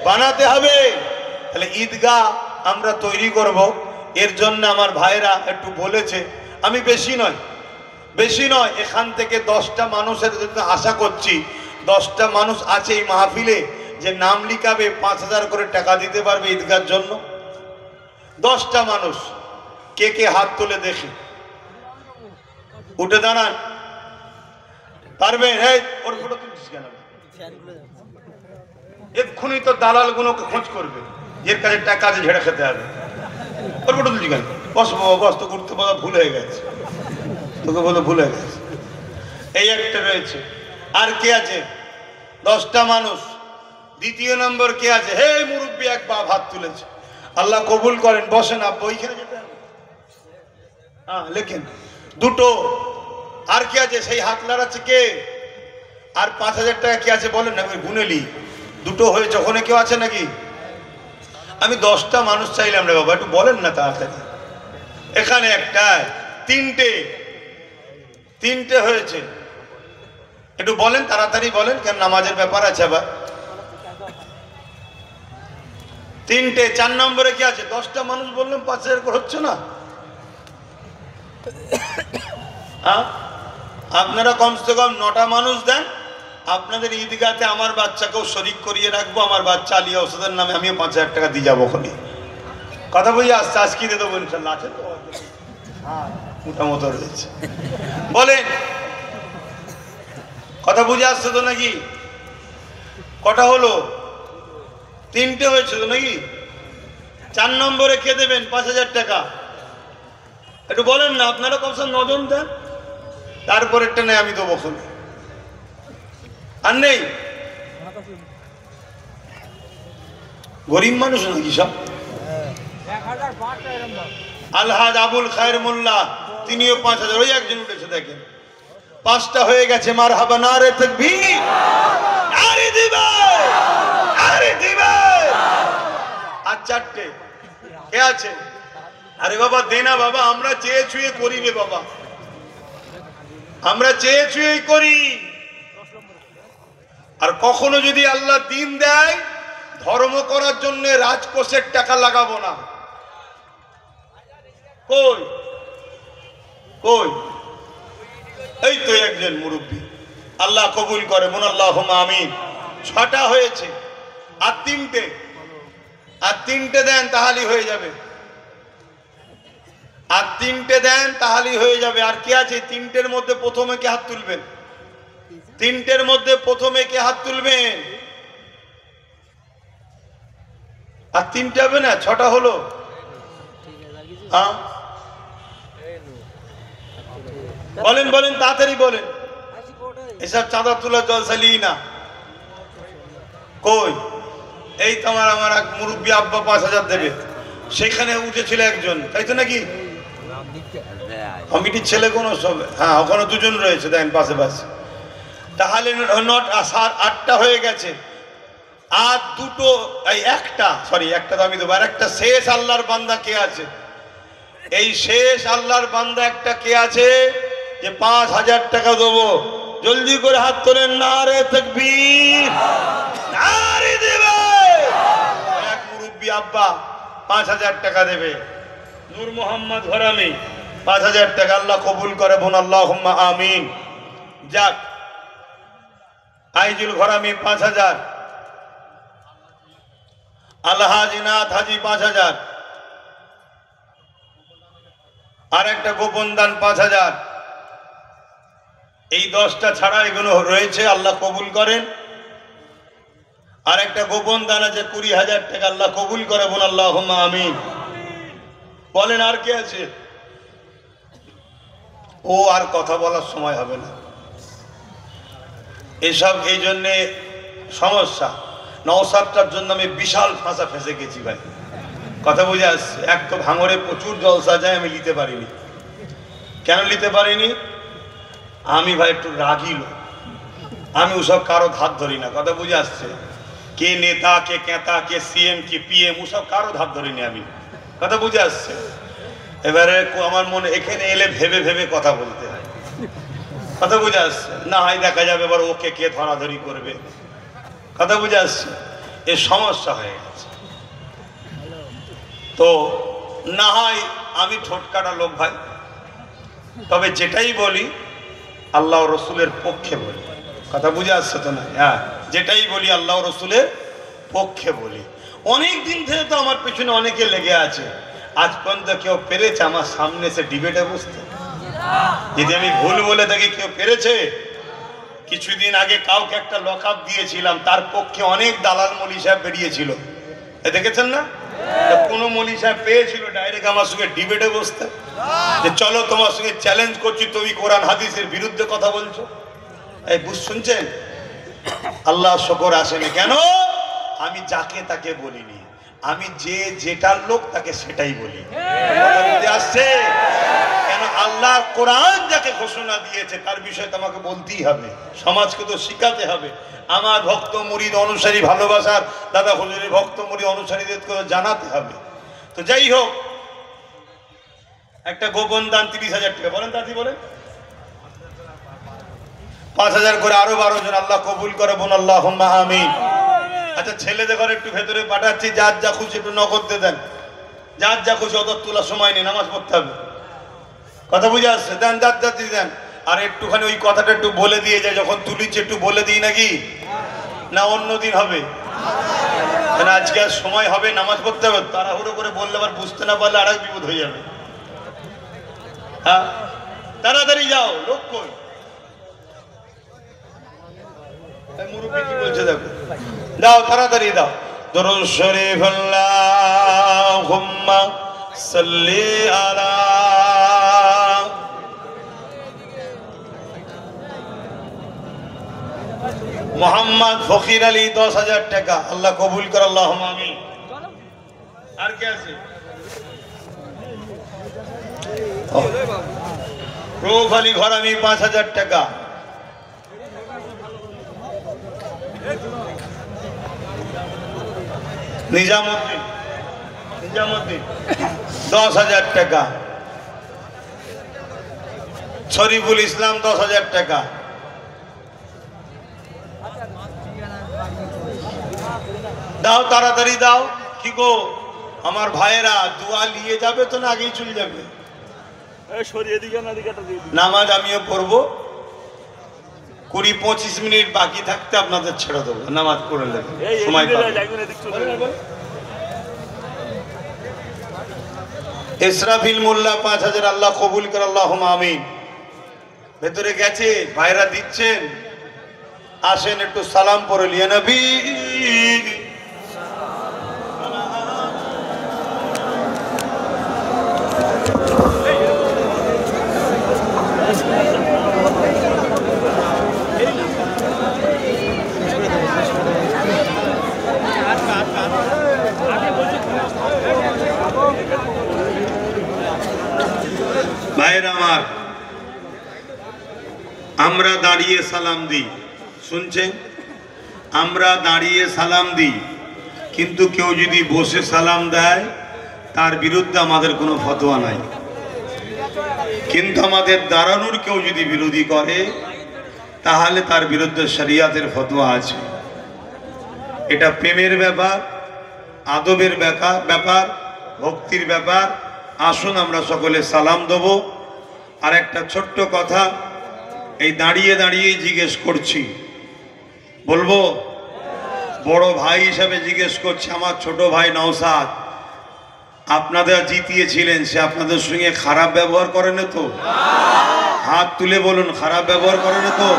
বানাতে হবে। তাহলে ঈদগাহ আমরা তৈরি করব। এর জন্য আমার ভাইরা একটু বলেছে, আমি বেশি নয়, এখান থেকে 10টা মানুষের জন্য আশা করছি। 10টা মানুষ আছে এই মাহফিলে যে নাম লিখাবে, 5000 করে টাকা দিতে পারবে ঈদগাহর জন্য। 10টা মানুষ, কে কে হাত তুলে দেখি, উঠে দাঁড়ান। পারবেন? এই ওর ফটো তুলছিস কেন? এক্ষুনি তো দালাল গুলোকে খোঁজ করবে, এর কাছে টাকা ঝেড়ে খেতে হবে। ওর ফটো তুলছি কেন? বস বাবা বস, তো ঘুরতে বলা ভুল হয়ে গেছে, তোকে বলে ভুল হয়ে গেছে। এই একটা রয়েছে। আর কে আছে? 10টা মানুষ। দ্বিতীয় নম্বর কে আছে? হে মুরব্বী, এক বাপ হাত তুলেছে, আল্লাহ কবুল করেন, বসেন আব্বা, ওইখানে যেতে হবে। হ্যাঁ লেখেন। 2টো। আর কে আছে? সেই হাত লাড়াচ্ছে কে? আর 5000 টাকা কে আছে বলেন না, গুনেলি। 2টো হয়েছে, ওখানে কেউ আছে নাকি? আমি 10টা মানুষ চাইলাম রে বাবা, একটু বলেন না তাড়াতাড়ি। এখানে একটা, 3টে হয়েছে, একটু বলেন তাড়াতাড়ি বলেন, কেন নামাজের ব্যাপার আছে আবার। 3টে। 4 নম্বরে কি আছে? 10টা মানুষ বললাম, 5000 করে হচ্ছে না? হ্যাঁ, আপনারা কমসে কম 9টা মানুষ দেন, আপনাদের ঈদগাতে আমার বাচ্চাকেও শরিক করিয়ে রাখবো, আমার বাচ্চা আলিয়া ওষুধের নামে আমিও 5000 টাকা দিয়ে যাবো ওখানে। কথা বুঝে আসছে, আজকে দিয়ে দেবো ইনশাল্লাহ। আছে তো? হ্যাঁ মোটামতো রয়েছে। বলেন, কথা বুঝে আসছে তো নাকি? কটা হলো? 3টে হয়েছে তো নাকি? 4 নম্বরে কে দেবেন 5000 টাকা? একটু বলেন না, আপনারা কমসে কম 9 জন দেন, তারপরেরটা নেই আমি দেবো ওখানে। আর নেই? গরিব মানুষ নাকি সব? আলহাজ আবুল খায়ের মোল্লা, তিনিও 5000। ওই একজন উঠেছে দেখেন। 5টা হয়ে গেছে। মারহাবা, নারে তাকবীর, নারে দিবে, নারে দিবে। আর 4টে কে আছে? আরে বাবা দে না বাবা, আমরা চেয়ে ছুঁয়ে করি রে বাবা, আমরা চেয়ে ছুঁয়েই করি। আর কখনো যদি আল্লাহ দিন দেয়, ধর্ম করার জন্য রাজকোষের টাকা লাগাবো না। কই কই? এই তো একজন মুরব্বী, আল্লাহ কবুল করে, মন আল্লাহুম্মা আমিন। 6টা হয়েছে। আর 3টে, আর 3টে দেন তাহলেই হয়ে যাবে। আর 3টে দেন তাহলেই হয়ে যাবে। আর কি আছে? 3টের মধ্যে প্রথমে কে হাত তুলবেন? 3টের মধ্যে প্রথমে কে হাত তুলবেন? আর 3টে হবে না? 6টা হলো। বলেন বলেন তাড়াতাড়ি বলেন। এসব চাঁদা তোলা জলসালি না। কই? এই তোমার আমার এক মুরব্বী আব্বা 5000 দেবে, সেখানে উঠেছিল একজন, তাই তো নাকি? কমিটির ছেলে কোন সব? হ্যাঁ, ওখানে 2 জন রয়েছে দেখেন পাশে পাশে। তাহলে 8টা হয়ে গেছে। আর 2টো, এই একটা, সরি একটা তো আমি দেবো। আর একটা শেষ আল্লাহর বান্দা কে আছে? এই শেষ আল্লাহর বান্দা একটা কে আছে যে 5000 টাকা দেবো? জলদি করে হাত তোলেন, নারে তাকবীর, নারে দিবে। এক মুরব্বী আব্বা 5000 টাকা দেবে। নূর মোহাম্মদ ঘরামি 5000 টাকা, আল্লাহ কবুল করে, বোন আল্লাহুম্মা আমিন। যাক, আইজুল ঘরামি 5000, আলহাজিনাথ হাজি 5000, আর একটা গোপন দান 5000। এই 10টা ছাড়া এগুলো রয়েছে, আল্লাহ কবুল করেন। আর একটা গোপন দান আছে 20000 টাকা, আল্লাহ কবুল করে, বোন আল্লাহুম্মা আমিন। বলেন আর কে আছে? ও আর কথা বলার সময় হবে না এসব, এই জন্যে সমস্যা। নওশাদটার জন্য আমি বিশাল ফাঁসা ফেঁসে গেছি ভাই, কথা বুঝে আসছে। এক তো ভাঙরে প্রচুর জলসা যায়, আমি নিতে পারিনি। কেন নিতে পারিনি? আমি ভাই একটু রাগী লোক, আমি ওসব কারো ধার ধরি না, কথা বুঝে আসছে। কে নেতা, কে কেতা, কে সিএম, কে পিএম, ওসব কারো ধার ধরিনি আমি, কথা বুঝে আসছে। এবারে আমার মনে এখানে এলে ভেবে ভেবে কথা বলতে হয়, কথা বুঝে আসছে। না হয় দেখা যাবে এবার ওকে কে ধরাধরি করবে, কথা বুঝে আসছে। এ সমস্যা হয়ে গেছে। তো না হয় আমি ঠোঁটকাটা লোক ভাই, তবে যেটাই বলি আল্লাহ রসুলের পক্ষে বলি, কথা বুঝে আসছে তো না? হ্যাঁ, যেটাই বলি আল্লাহ রসুলের পক্ষে বলি। অনেক দিন থেকে তো আমার পেছনে অনেকে লেগে আছে, আজ পর্যন্ত কেউ পেরেছে আমার সামনে এসে ডিবেটে বসতে? যদি আমি ভুল বলে থাকি, কেউ পেরেছে? কিছুদিন আগে কাউকে একটা লকআপ দিয়েছিলাম, তার পক্ষে অনেক দালাল মলি সাহেব বেরিয়েছিল, দেখেছেন না? কোনো মলি সাহেব পেয়েছিল ডাইরেক্ট আমার সঙ্গে ডিবেটে বসতে, যে চলো তোমার সঙ্গে চ্যালেঞ্জ করছি, তুমি কোরআন হাদিসের বিরুদ্ধে কথা বলছো। এই বুঝ শুনছেন, আল্লাহ শকর আসেনি কেন? আমি যাকে তাকে বলিনি, আমি যে যেটার লোক তাকে সেটাই বলি। আসছে কেন? আল্লাহ কোরআন যাকে ঘোষণা দিয়েছে তার বিষয়ে তোমাকে বলতেই হবে, সমাজকে তো শিখাতে হবে। আমার ভক্ত মুরিদ অনুসারী ভালোবাসার দাদা হুজুরের ভক্ত মুরিদ অনুসারীদের করে জানাতে হবে। তো যাই হোক, একটা গোপন দান 30,000 টাকা, বলেন দাদি বলেন, 5,000 করে আরো 12 জন আল্লাহ কবুল করে, বোন আল্লাহুম্মা আমিন। আচ্ছা ছেলেদের ঘরে একটু ভেতরে পাঠাচ্ছি, যার যা খুশি একটু নগদ দিয়ে দেন, যার যা খুশি, অত তোলার সময় নেই, নামাজ পড়তে হবে। কথা বুঝে আসছে? দেন, যার যা দিয়ে দেন। আর একটুখানি ওই কথাটা একটু বলে দিয়ে যায়, যখন তুলিচ্ছে একটু বলে দিই নাকি, না অন্য দিন হবে? আজকে আর সময় হবে, নামাজ পড়তে হবে, তাড়াহুড়ো করে বললে আবার বুঝতে না পারলে আর এক বিপদ হয়ে যাবে। হ্যাঁ তাড়াতাড়ি যাও, লোক কই? মুরব্বি কি বলছে দেখো, দাও তাড়াতাড়ি দাও। দরুদ শরীফ আল্লাহুম্মা সাল্লি আলা মোহাম্মদ ফকির আলী 10,000 টাকা, আল্লাহ কবুল কর, আল্লাহুম্মা আমিন। আর কে আছে? রৌফ আলী ঘরামি 5,000 টাকা। নিজামুদ্দিন 10,000 টাকা। শরীফুল ইসলাম 10,000 টাকা। দাও তাড়াতাড়ি দাও। কি গো আমার ভাইয়েরা, দোয়া নিয়ে যাবে তো না আগেই চলে যাবে? নামাজ আমিও পড়বো, 20-25 মিনিট বাকি থাকতে আপনাদের ছেড়ে দেবো, নামাজ পড়ে নেবে, সময় পাবে। ইসরাফিল মোল্লা 5,000, আল্লাহ কবুল কর, আল্লাহুম্মা আমিন। ভেতরে গেছে, ভাইরা দিচ্ছেন, আসেন একটু সালাম পড়ে লিয়া নবী। ভাইরা আমার, আমরা দাঁড়িয়ে সালাম দিই, শুনছেন? আমরা দাঁড়িয়ে সালাম দিই, কিন্তু কেউ যদি বসে সালাম দেয় তার বিরুদ্ধে আমাদের কোনো ফতোয়া নাই। কিন্তু আমাদের দাঁড়ানোর কেউ যদি বিরোধী করে তাহলে তার বিরুদ্ধে শরিয়াতের ফতোয়া আছে। এটা প্রেমের ব্যাপার, আদবের ব্যাপার, ভক্তির ব্যাপার। আসুন আমরা সকলে সালাম দেব। আর একটা ছোট্ট কথা, এই দাঁড়িয়ে দাঁড়িয়ে জিজ্ঞেস করছি, বলবো? বড় ভাই হিসাবে জিজ্ঞেস করছি, আমার ছোট ভাই নওশাদ, আপনাদের জিতিয়েছিলেন, সে আপনাদের সঙ্গে খারাপ ব্যবহার করেন তো? হাত তুলে বলুন, খারাপ ব্যবহার করেন তো?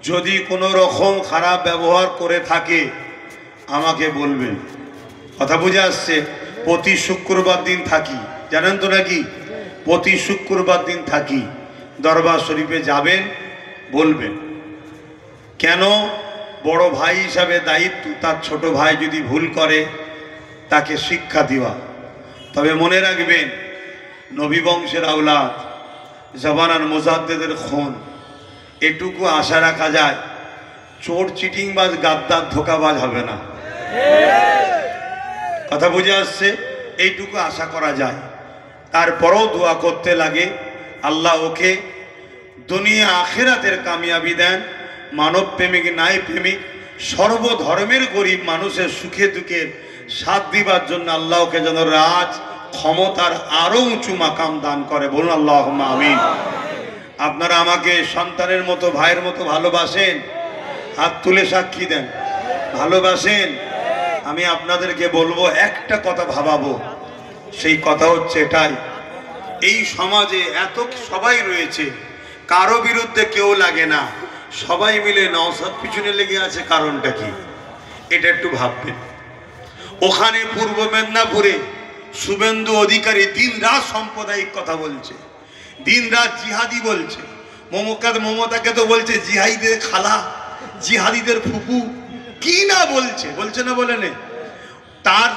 যদি কোনো রকম খারাপ ব্যবহার করে থাকে আমাকে বলবেন। কথা বুঝে আসছে? প্রতি শুক্রবার দিন থাকি, জানেন তো নাকি? প্রতি শুক্রবার দিন থাকি, দরবার শরীফে যাবেন, বলবেন। কেন? বড় ভাই হিসাবে দায়িত্ব, তার ছোট ভাই যদি ভুল করে তাকে শিক্ষা দেওয়া। তবে মনে রাখবেন, নবী বংশের আওলাদ, জামানার মুজাদ্দেদের খুন, এটুকু আশা রাখা যায়, চোর চিটিংবাজ গাদ্দার ধোকাবাজ হবে না। কথা বুঝে আসছে? এইটুকু আশা করা যায়। তারপরেও দোয়া করতে লাগে, আল্লাহ ওকে দুনিয়া আখিরাতের কামিয়াবি দেন। মানব প্রেমিক নাই প্রেমিক, সর্বধর্মের গরিব মানুষের সুখে দুঃখের সাথ দিবার জন্য আল্লাহ ওকে যেন রাজ ক্ষমতার আরো উঁচু মাকাম দান করে, বলুন আল্লাহুম্মা আমিন। আপনারা আমাকে সন্তানের মতো, ভাইয়ের মতো ভালোবাসেন? হাত তুলে সাক্ষী দেন, ভালোবাসেন? আমি আপনাদেরকে বলবো, একটা কথা ভাবাবো, সেই কথা হচ্ছে এটাই, এই সমাজে এত সবাই রয়েছে, কারো বিরুদ্ধে কেউ লাগে না, সবাই মিলে নওশাদ পিছনে লেগে আছে, কারণটা কি? এটা একটু ভাববেন। ওখানে পূর্ব মেদিনীপুরে শুভেন্দু অধিকারী দিন রাত সাম্প্রদায়িক কথা বলছে, দিন রাত জিহাদি বলছে। মমতাকে তো বলছে জিহাদিদের খালা, জিহাদিদের ফুপু, কি না বলছে, বলছে না বলে নে। তার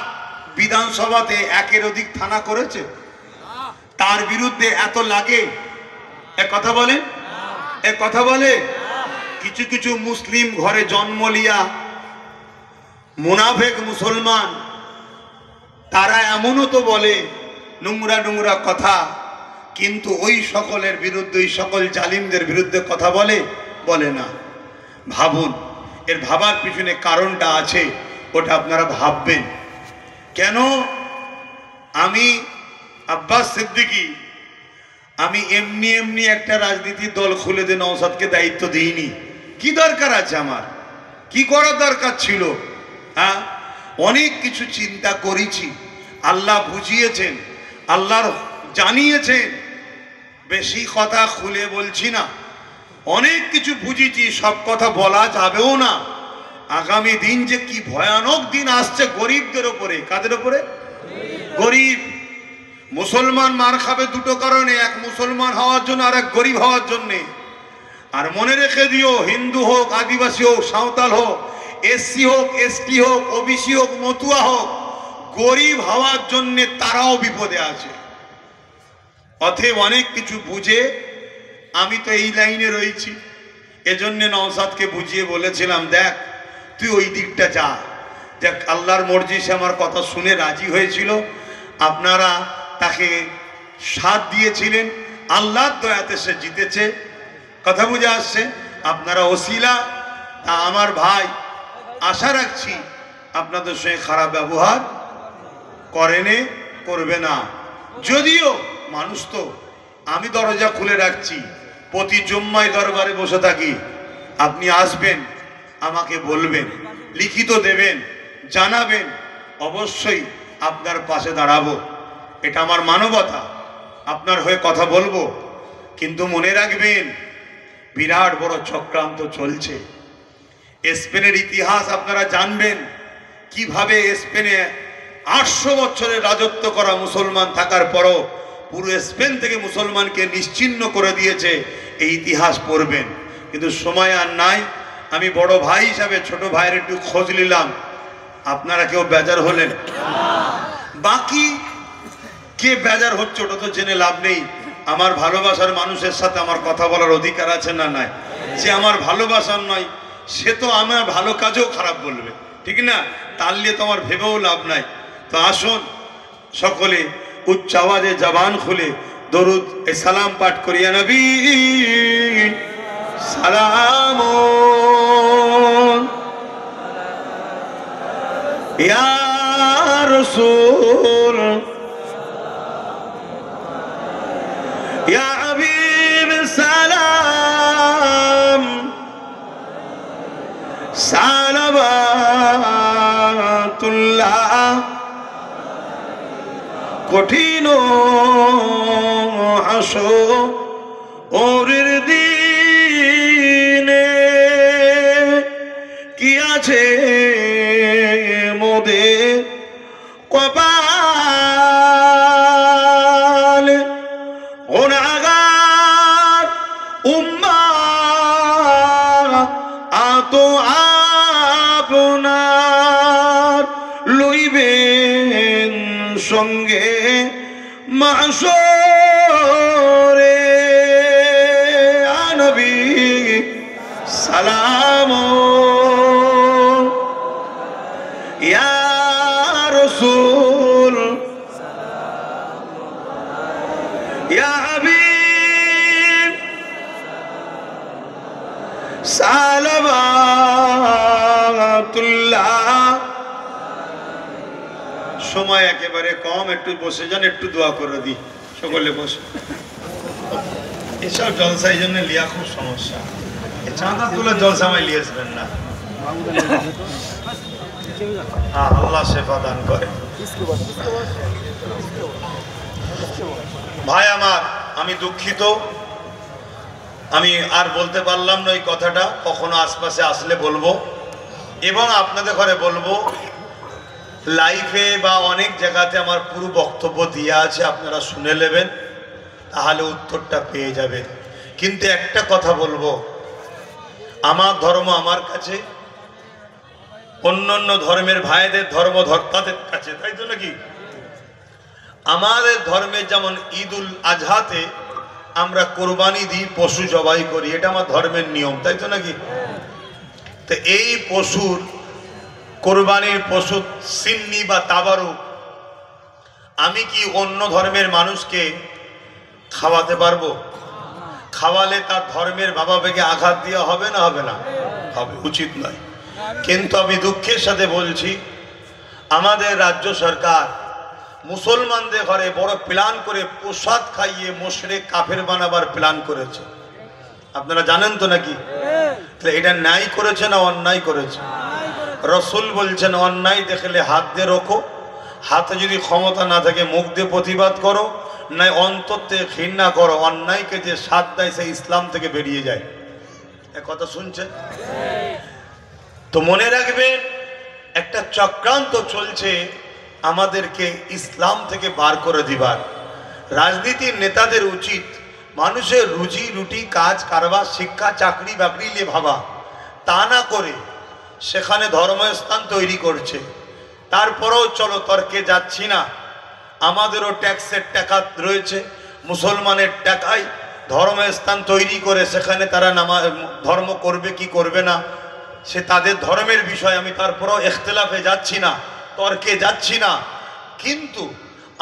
বিধানসভাতে একের অধিক থানা করেছে, তার বিরুদ্ধে এত লাগে, এক কথা বলেন, এক কথা বলে। কিছু কিছু মুসলিম ঘরে জন্ম লিয়া মুনাফেক মুসলমান, তারা এমনও তো বলে নোংরা নোংরা কথা, কিন্তু ওই সকলের বিরুদ্ধে, ওই সকল জালিমদের বিরুদ্ধে কথা বলে, বলে না। ভাবুন, এর ভাবার পিছনে কারণটা আছে, ওটা আপনারা ভাববেন। কেন আমি আব্বাস সিদ্দিকী, আমি এমনি এমনি একটা রাজনীতির দল খুলে দিয়ে নওশাদকে দায়িত্ব দিইনি। কি দরকার আছে আমার, কি করার দরকার ছিল? হ্যাঁ, অনেক কিছু চিন্তা করেছি, আল্লাহ বুঝিয়েছেন, আল্লাহর জানিয়েছেন। বেশি কথা খুলে বলছি না, অনেক কিছু বুঝেছি, সব কথা বলা যাবেও না। আগামী দিন যে কি ভয়ানক দিন আসছে গরিবদের উপরে। কাদের উপরে? গরিব। মুসলমান মার খাবে দুটো কারণে, এক মুসলমান হওয়ার জন্য আর এক গরিব হওয়ার জন্যে। আর মনে রেখে দিও, হিন্দু হোক, আদিবাসী হোক, সাঁওতাল হোক, এসসি হোক, এসটি হোক, ওবিসি হোক, মতুয়া হোক, গরিব হওয়ার জন্যে তারাও বিপদে আছে। অতএব অনেক কিছু বুঝে আমি তো এই লাইনে রয়েছি, এজন্য নওশাদকে বুঝিয়ে বলেছিলাম, দেখ তুই ওই দিকটা যা। দেখ আল্লাহর মর্জি, সে আমার কথা শুনে রাজি হয়েছিল। আপনারা তাকে সাথ দিয়েছিলেন, আল্লাহর দয়াতে সে জিতেছে। কথা বুঝে আসছে? আপনারা ওসিলা। তা আমার ভাই, আশা রাখছি আপনাদের সঙ্গে খারাপ ব্যবহার করেনে, করবে না। যদিও মানুষ তো, আমি দরজা খুলে রাখছি, প্রতি জুম্মায় দরবারে বসে থাকি। আপনি আসবেন, আমাকে বলবেন, লিখিত দেবেন, জানাবেন, অবশ্যই আপনার পাশে দাঁড়াবো। এটা আমার মানবতা, আপনার হয়ে কথা বলবো। কিন্তু মনে রাখবেন, বিরাট বড় চক্রান্ত চলছে। স্পেনের ইতিহাস আপনারা জানবেন, কিভাবে স্পেনে 800 বছরের রাজত্ব করা মুসলমান থাকার পরও পুরো স্পেন থেকে মুসলমানকে নিশ্চিহ্ন করে দিয়েছে। এই ইতিহাস পড়বেন, কিন্তু সময় আর নাই। আমি বড় ভাই হিসাবে ছোট ভাইয়ের একটু খোঁজ নিলাম। আপনারা কেউ বেজার হলেন? বাকি কে বেজার হচ্ছে ওটা তো জেনে লাভ নেই। আমার ভালোবাসার মানুষের সাথে আমার কথা বলার অধিকার আছে না নাই? যে আমার ভালোবাসার নয়, সে তো আমার ভালো কাজেও খারাপ বলবে, ঠিক না? তার নিয়ে তো আমার ভেবেও লাভ নাই। তো আসুন সকলে উচ্চ আওয়াজে জবান খুলে দরুদ এ সালাম পাঠ করিয়া নবী সালাম ইয়া রাসূল ইয়া হাবিব সালাম সালাওয়াতুল্লাহ। কঠিন হাসরের দিনে কি আছে মোদের কপাল, গুনাহগার উম্মাহ আতো আপনার লইবেন সঙ্গে মাশরে। নবী সালাম ইয়া রাসূল ইয়া হাবিব সালাওয়াতুল্লাহ। সময় একেবারে কম, একটু বসে যান, একটু দোয়া করে দিই। সকলে বসে। এসব জলসা এই জন্য লিয়া খুব সমস্যা। চাঁদা তুলে জলসামায় লিয়ে আসবেন না। আল্লাহ শেফা দান করে। ভাই আমার, আমি দুঃখিত, আমি আর বলতে পারলাম না এই কথাটা। কখনো আশপাশে আসলে বলবো এবং আপনাদের ঘরে বলবো। লাইভে বা অনেক জায়গাতে আমার পুরো বক্তব্য দিয়ে আছে, আপনারা শুনে নেবেন, তাহলে উত্তরটা পেয়ে যাবেন। কিন্তু একটা কথা বলবো, আমার ধর্ম আমার কাছে, অন্য অন্য ধর্মের ভাইদের ধর্ম তাদের কাছে, তাই তো নাকি? আমাদের ধর্মে যেমন ঈদুল আজহাতে আমরা কোরবানি দিই, পশু জবাই করি, এটা আমার ধর্মের নিয়ম, তাই তো নাকি? তো এই পশুর কোরবানির পশু সিন্নি বা তাবারুক আমি কি অন্য ধর্মের মানুষকে খাওয়াতে পারবো? খাওয়ালে তার ধর্মের বাবা বেগে আঘাত দেওয়া হবে না হবে না? হবে, উচিত নয়। কিন্তু আমি দুঃখের সাথে বলছি, আমাদের রাজ্য সরকার মুসলমানদের ঘরে বড় প্ল্যান করে প্রসাদ খাইয়ে মুশরিক কাফের বানাবার প্ল্যান করেছে। আপনারা জানেন তো নাকি? তাহলে এটা ন্যায় করেছে না অন্যায় করেছে? রসুল বলছেন অন্যায় দেখলে হাত দিয়ে রোখো, হাতে যদি ক্ষমতা না থাকে মুখ দিয়ে প্রতিবাদ করো, নাই অন্তর থেকে ঘৃণা করো। অন্যায়কে যে সাথ দেয় সে ইসলাম থেকে বেরিয়ে যায়। এ কথা শুনছেন তো মনে রাখবেন, একটা চক্রান্ত চলছে আমাদেরকে ইসলাম থেকে বার করে দিবার। রাজনীতির নেতাদের উচিত মানুষের রুজি রুটি, কাজ কারবার, শিক্ষা, চাকরি বাকরি নিয়ে ভাবা, তা না করে সেখানে ধর্মস্থান তৈরি করছে। তারপরেও চলো তর্কে যাচ্ছি না, আমাদেরও ট্যাক্সের টাকা রয়েছে, মুসলমানের টাকায় ধর্মস্থান তৈরি করে সেখানে তারা ধর্ম করবে কি করবে না সে তাদের ধর্মের বিষয়। আমি তারপরেও ইখতিলাফে যাচ্ছি না, তর্কে যাচ্ছি না। কিন্তু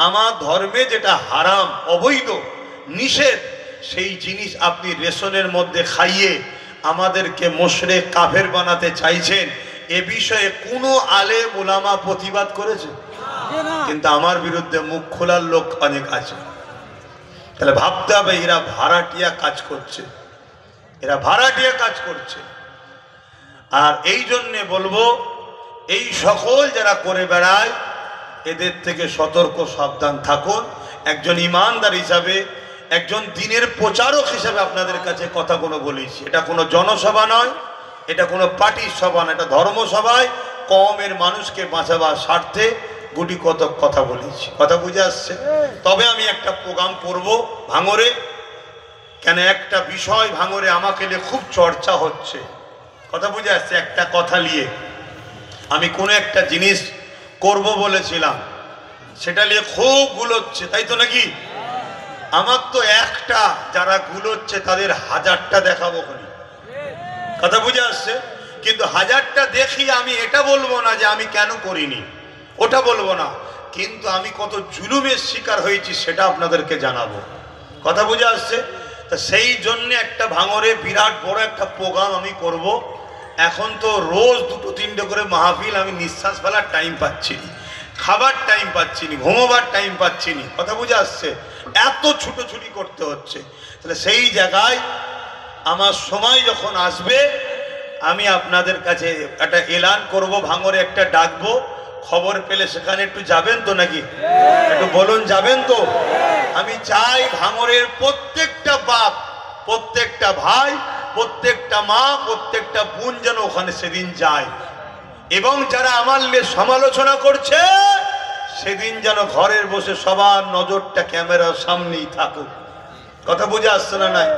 আমার ধর্মে যেটা হারাম, অবৈধ, নিষেধ, সেই জিনিস আপনি রেশনের মধ্যে খাইয়ে আমাদেরকে মুশরিক কাফের বানাতে চাইছেন। এ বিষয়ে কোনো আলেম ওলামা প্রতিবাদ করেছে? কিন্তু আমার বিরুদ্ধে মুখ খোলার লোক অনেক আছে। তাহলে ভাবতে হবে এরা ভাড়াটিয়া কাজ করছে, এরা ভাড়াটিয়া কাজ করছে। আর এই জন্যে বলবো, এই সকল যারা করে বেড়ায় এদের থেকে সতর্ক সাবধান থাকুন। একজন ইমানদার হিসাবে, একজন দিনের প্রচারক হিসাবে আপনাদের কাছে কথাগুলো বলেছি। এটা কোনো জনসভা নয়, এটা কোনো পার্টির সভা না, এটা ধর্মসভায় কওমের মানুষকে বাঁচাবার স্বার্থে গুটি কতক কথা বলেছি। কথা বুঝে আসছে? তবে আমি একটা প্রোগ্রাম করব ভাঙরে, কেন একটা বিষয় ভাঙরে আমাকে নিয়ে খুব চর্চা হচ্ছে। কথা বুঝে আসছে? একটা কথা নিয়ে আমি কোনো একটা জিনিস করব বলেছিলাম, সেটা নিয়ে খুব গুলোচ্ছে, তাই তো নাকি? আমার তো একটা, যারা গুলোচ্ছে তাদের হাজারটা দেখাবো খালি। কথা বুঝে আসছে? কিন্তু হাজারটা দেখি আমি এটা বলবো না যে আমি কেন করিনি, ওটা বলবো না, কিন্তু আমি কত জুলুমের শিকার হয়েছি সেটা আপনাদেরকে জানাবো। কথা বুঝে আসছে? তা সেই জন্য একটা ভাঙরে বিরাট বড় একটা প্রোগ্রাম আমি করব। এখন তো রোজ দুটো তিনটে করে মাহফিল, আমি নিঃশ্বাস ফেলার টাইম পাচ্ছি না, খাবার টাইম পাচ্ছি না, ঘুমোবার টাইম পাচ্ছি না। কথা বুঝে আসছে? এত ছুটোছুটি করতে হচ্ছে। তাহলে সেই জায়গায় আমার সময় যখন আসবে আমি আপনাদের কাছে একটা এলান করব, ভাঙরে একটা ডাকবো, খবর পেলে সেখানে একটু যাবেন তো নাকি? একটু বলুন, যাবেন তো? আমি চাই ভাঙরের প্রত্যেকটা বাপ, প্রত্যেকটা ভাই, প্রত্যেকটা মা, প্রত্যেকটা বোন যেন ওখানে সেদিন যায়, এবং যারা আমার সমালোচনা করছে সেদিন যেন ঘরের বসে সবার নজরটা ক্যামেরার সামনেই থাকুক। কথা বুঝে আসছে না? নাই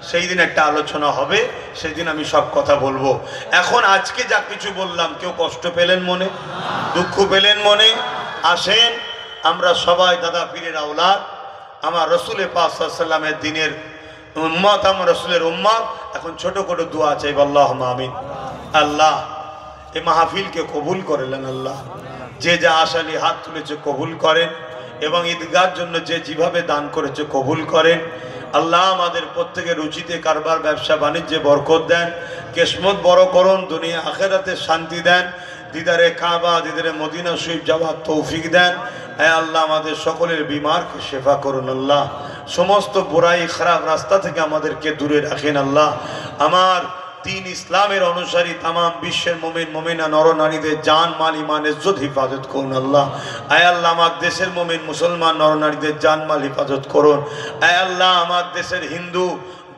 সেই দিন একটা আলোচনা হবে, সেই দিন আমি সব কথা বলবো। এখন আজকে যা কিছু বললাম, কেউ কষ্ট পেলেন মনে, দুঃখ পেলেন মনে? আসেন আমরা সবাই দাদা পীরের আওলাদ, আমার রসুল পাক সাল্লাল্লাহু আলাইহি ওয়াসাল্লামের দিনের উম্মত, আমার রসুলের উম্মত। এখন ছোট করে দোয়া চাইব, আল্লাহুম্মা আমিন। আল্লাহ এই মাহফিলকে কবুল করলেন, আল্লাহ যে যা আশা নিয়ে হাত তুলেছে কবুল করেন, এবং ঈদগাহর জন্য যে যেভাবে দান করেছে কবুল করেন। আল্লাহ আমাদের প্রত্যেকের রুচিতে কারবার, ব্যবসা বাণিজ্যে বরকত দেন, কিসমত বড় করুন, দুনিয়া আখেরাতে শান্তি দেন, দিদারে কাবা, দিদারে মদিনা শরীফ যাওয়ার তৌফিক দেন। হে আল্লাহ আমাদের সকলের বিমারকে শেফা করুন। আল্লাহ সমস্ত বুরাই খারাপ রাস্তা থেকে আমাদেরকে দূরে রাখেন। আল্লাহ আমার दीन इस्लामेर अनुसारी तमाम विश्वेर मोमिन मोमिना नर नारीदेर जान माल ईमान इज्जत हिफाजत करुन अल्लाह। आय अल्लाह आमार देशेर मोमिन मुसलमान नर नारीदेर जान माल हिफाजत करुन। आय अल्लाह आमार देशेर हिंदू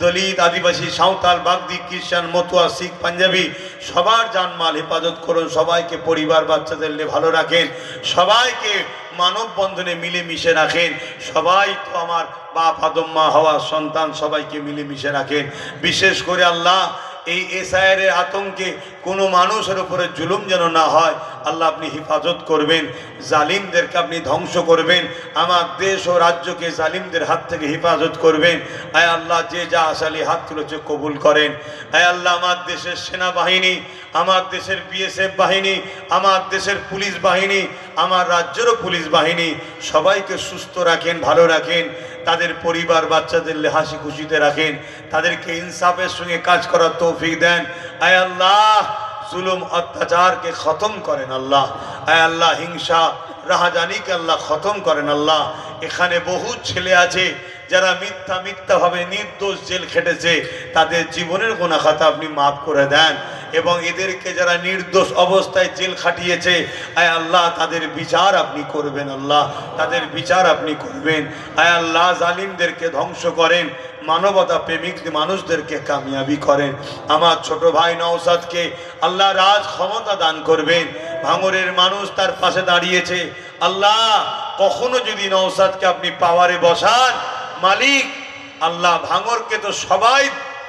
दलित आदिवासी साঁওতাল बागदी ख्रिस्टान मতুয়া शिख पंजाबी सबार जान माल हिफाजत करुन। सबाइके परिवार बाच्चादेर निये भालो राखें, सबाइके मानव बंधने मिले मिशे राखें। सबाई तो आमार बाप आदम मा हवा सन्तान सबाइके मिले मिशे राखें। विशेष करे आल्लाह এই এসআইআরের আতঙ্কে কোনো মানুষের উপরে জুলুম যেন না হয় আল্লাহ আপনি হেফাজত করবেন, জালিমদেরকে আপনি ধ্বংস করবেন, আমার দেশ ও রাজ্যকে জালিমদের হাত থেকে হেফাজত করবেন। আয় আল্লাহ যে যা আশালি হাত তুলেছে কবুল করেন। আয় আল্লাহ আমার দেশের সেনাবাহিনী, আমার দেশের বিএসএফ বাহিনী, আমার দেশের পুলিশ বাহিনী, আমার রাজ্যেরও পুলিশ বাহিনী সবাইকে সুস্থ রাখেন, ভালো রাখেন, তাদের পরিবার বাচ্চাদের হাসি খুশিতে রাখেন, তাদেরকে ইনসাফের সঙ্গে কাজ করার তৌফিক দেন। আয় আল্লাহ जुलुम अत्याचार के खत्म करें अल्लाह। आय अल्लाह हिंसा राहाजानी के अल्लाह खत्म करें अल्लाह। एखाने बहुत छेले आछे যারা মিথ্যা মিথ্যাভাবে নির্দোষ জেল খেটেছে তাদের জীবনের গুনাহ খাতা আপনি মাফ করে দেন এবং এদেরকে যারা নির্দোষ অবস্থায় জেল খাটিয়েছে আয় আল্লাহ তাদের বিচার আপনি করবেন আল্লাহ, তাদের বিচার আপনি করবেন। আয় আল্লাহ জালিমদেরকে ধ্বংস করেন, মানবতা প্রেমিক মানুষদেরকে কামিয়াবি করেন। আমার ছোট ভাই নওশাদকে আল্লাহ রাজ ক্ষমতা দান করবেন। ভাঙরের মানুষ তার পাশে দাঁড়িয়েছে আল্লাহ, কখনো যদি নওশাদকে আপনি পাওয়ারে বসান মালিক আল্লাহ, ভাঙরকে তো সবাই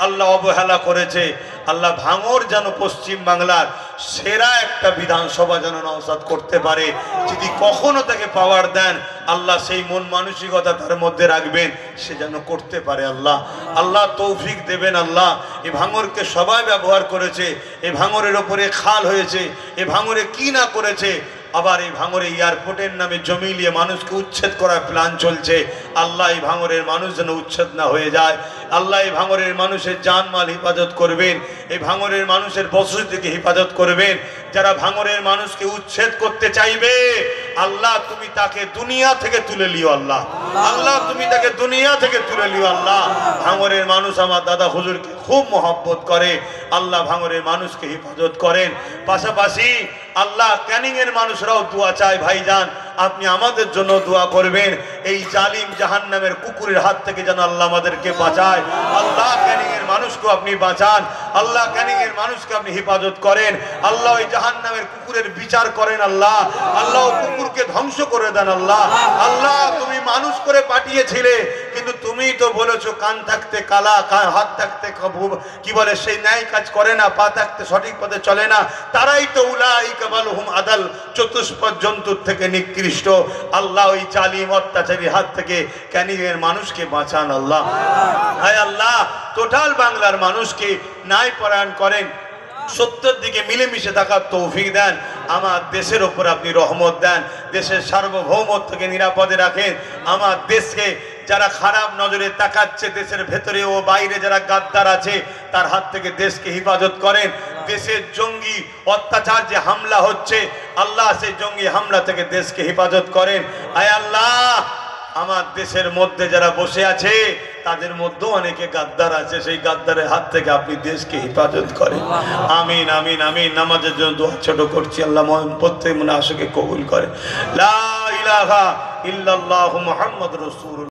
আল্লাহ অবহেলা করেছে আল্লাহ, ভাঙর যেন পশ্চিম বাংলার সেরা একটা বিধানসভা যেন নওশাদ করতে পারে। যদি কখনো তাকে পাওয়ার দেন আল্লাহ সেই মন মানসিকতা তার মধ্যে রাখবেন, সে যেন করতে পারে আল্লাহ। আল্লাহ তৌফিক দেবেন আল্লাহ। এ ভাঙরকে সবাই ব্যবহার করেছে, এ ভাঙরের ওপরে খাল হয়েছে, এ ভাঙরে কি না করেছে। আবার এই ভাঙরে এয়ারপোর্টের নামে জমি নিয়ে মানুষকে উচ্ছেদ করার প্ল্যান চলছে আল্লাহ, এই ভাঙরের মানুষ যেন উচ্ছেদ না হয়ে যায় আল্লাহ। এই ভাঙরের মানুষের জানমাল হেফাজত করবেন, এই ভাঙরের মানুষের বসতিকে হেফাজত করবেন। যারা ভাঙরের মানুষকে উচ্ছেদ করতে চাইবে আল্লাহ তুমি তাকে দুনিয়া থেকে তুলে লিও আল্লাহ, আল্লাহ তুমি তাকে দুনিয়া থেকে তুলে লিও আল্লাহ। ভাঙরের মানুষ আমার দাদা হুজুরকে খুব মহব্বত করে আল্লাহ, ভাঙরের মানুষকে হেফাজত করেন। পাশাপাশি আল্লাহ ক্যানিং এর মানুষরাও দোয়া চায়, ভাইজান আপনি আমাদের জন্য দোয়া করবেন। এই জালিম জাহান্নামের কুকুরের হাত থেকে যেন আল্লাহ আমাদেরকে বাঁচায় আল্লাহ। ক্যানিং এর মানুষকে আপনি বাঁচান আল্লাহ, ক্যানিং এর মানুষকে আপনি হেফাজত করেন আল্লাহ। ওই জাহান্নামের কুকুরের বিচার করেন আল্লাহ, আল্লাহ কুকুরকে ধ্বংস করে দেন আল্লাহ। আল্লাহ তুমি মানুষ করে পাঠিয়েছিলে কিন্তু তুমি তো বলেছো কান থাকতে কালা, হাত থাকতে কি বলে সেই ন্যায় কাজ করে না, পা থাকতে সঠিক পথে চলে না, তারাই তো উলাইকা বালহুম আদাল, চতুষ্পদ জন্তুর থেকে নিকৃষ্ট আল্লাহ। ওই জালিম অত্যাচারী হাত থেকে ক্যানিং এর মানুষকে বাঁচান আল্লাহ। হায় আল্লাহ টোটাল বাংলার মানুষকে ন্যায় পরায়ণ করেন, সত্যের দিকে মিলেমিশে থাকার তৌফিক দেন। আমার দেশের ওপর আপনি রহমত দেন, দেশের সার্বভৌমত্বকে নিরাপদে রাখেন। আমার দেশকে যারা খারাপ নজরে তাকাচ্ছে, দেশের ভেতরে ও বাইরে যারা গাদ্দার আছে তার হাত থেকে দেশকে হেফাজত করেন। দেশের জঙ্গি অত্যাচার যে হামলা হচ্ছে আল্লাহ সেই জঙ্গি হামলা থেকে দেশকে হেফাজত করেন। আয় আল্লাহ আমার দেশের মধ্যে যারা বসে আছে তাদের মধ্যে অনেকে গাদ্দার আছে, সেই গাদ্দারের হাত থেকে আপনি দেশকে হেফাজত করেন। আমিন আমিন আমিন। নামাজের জন্য দোয়া ছোট করছি আল্লাহ প্রত্যেক মুনাফিককে কবুল করে। লা ইলাহা ইল্লাল্লাহু মুহাম্মাদুর রাসূলুল্লাহ।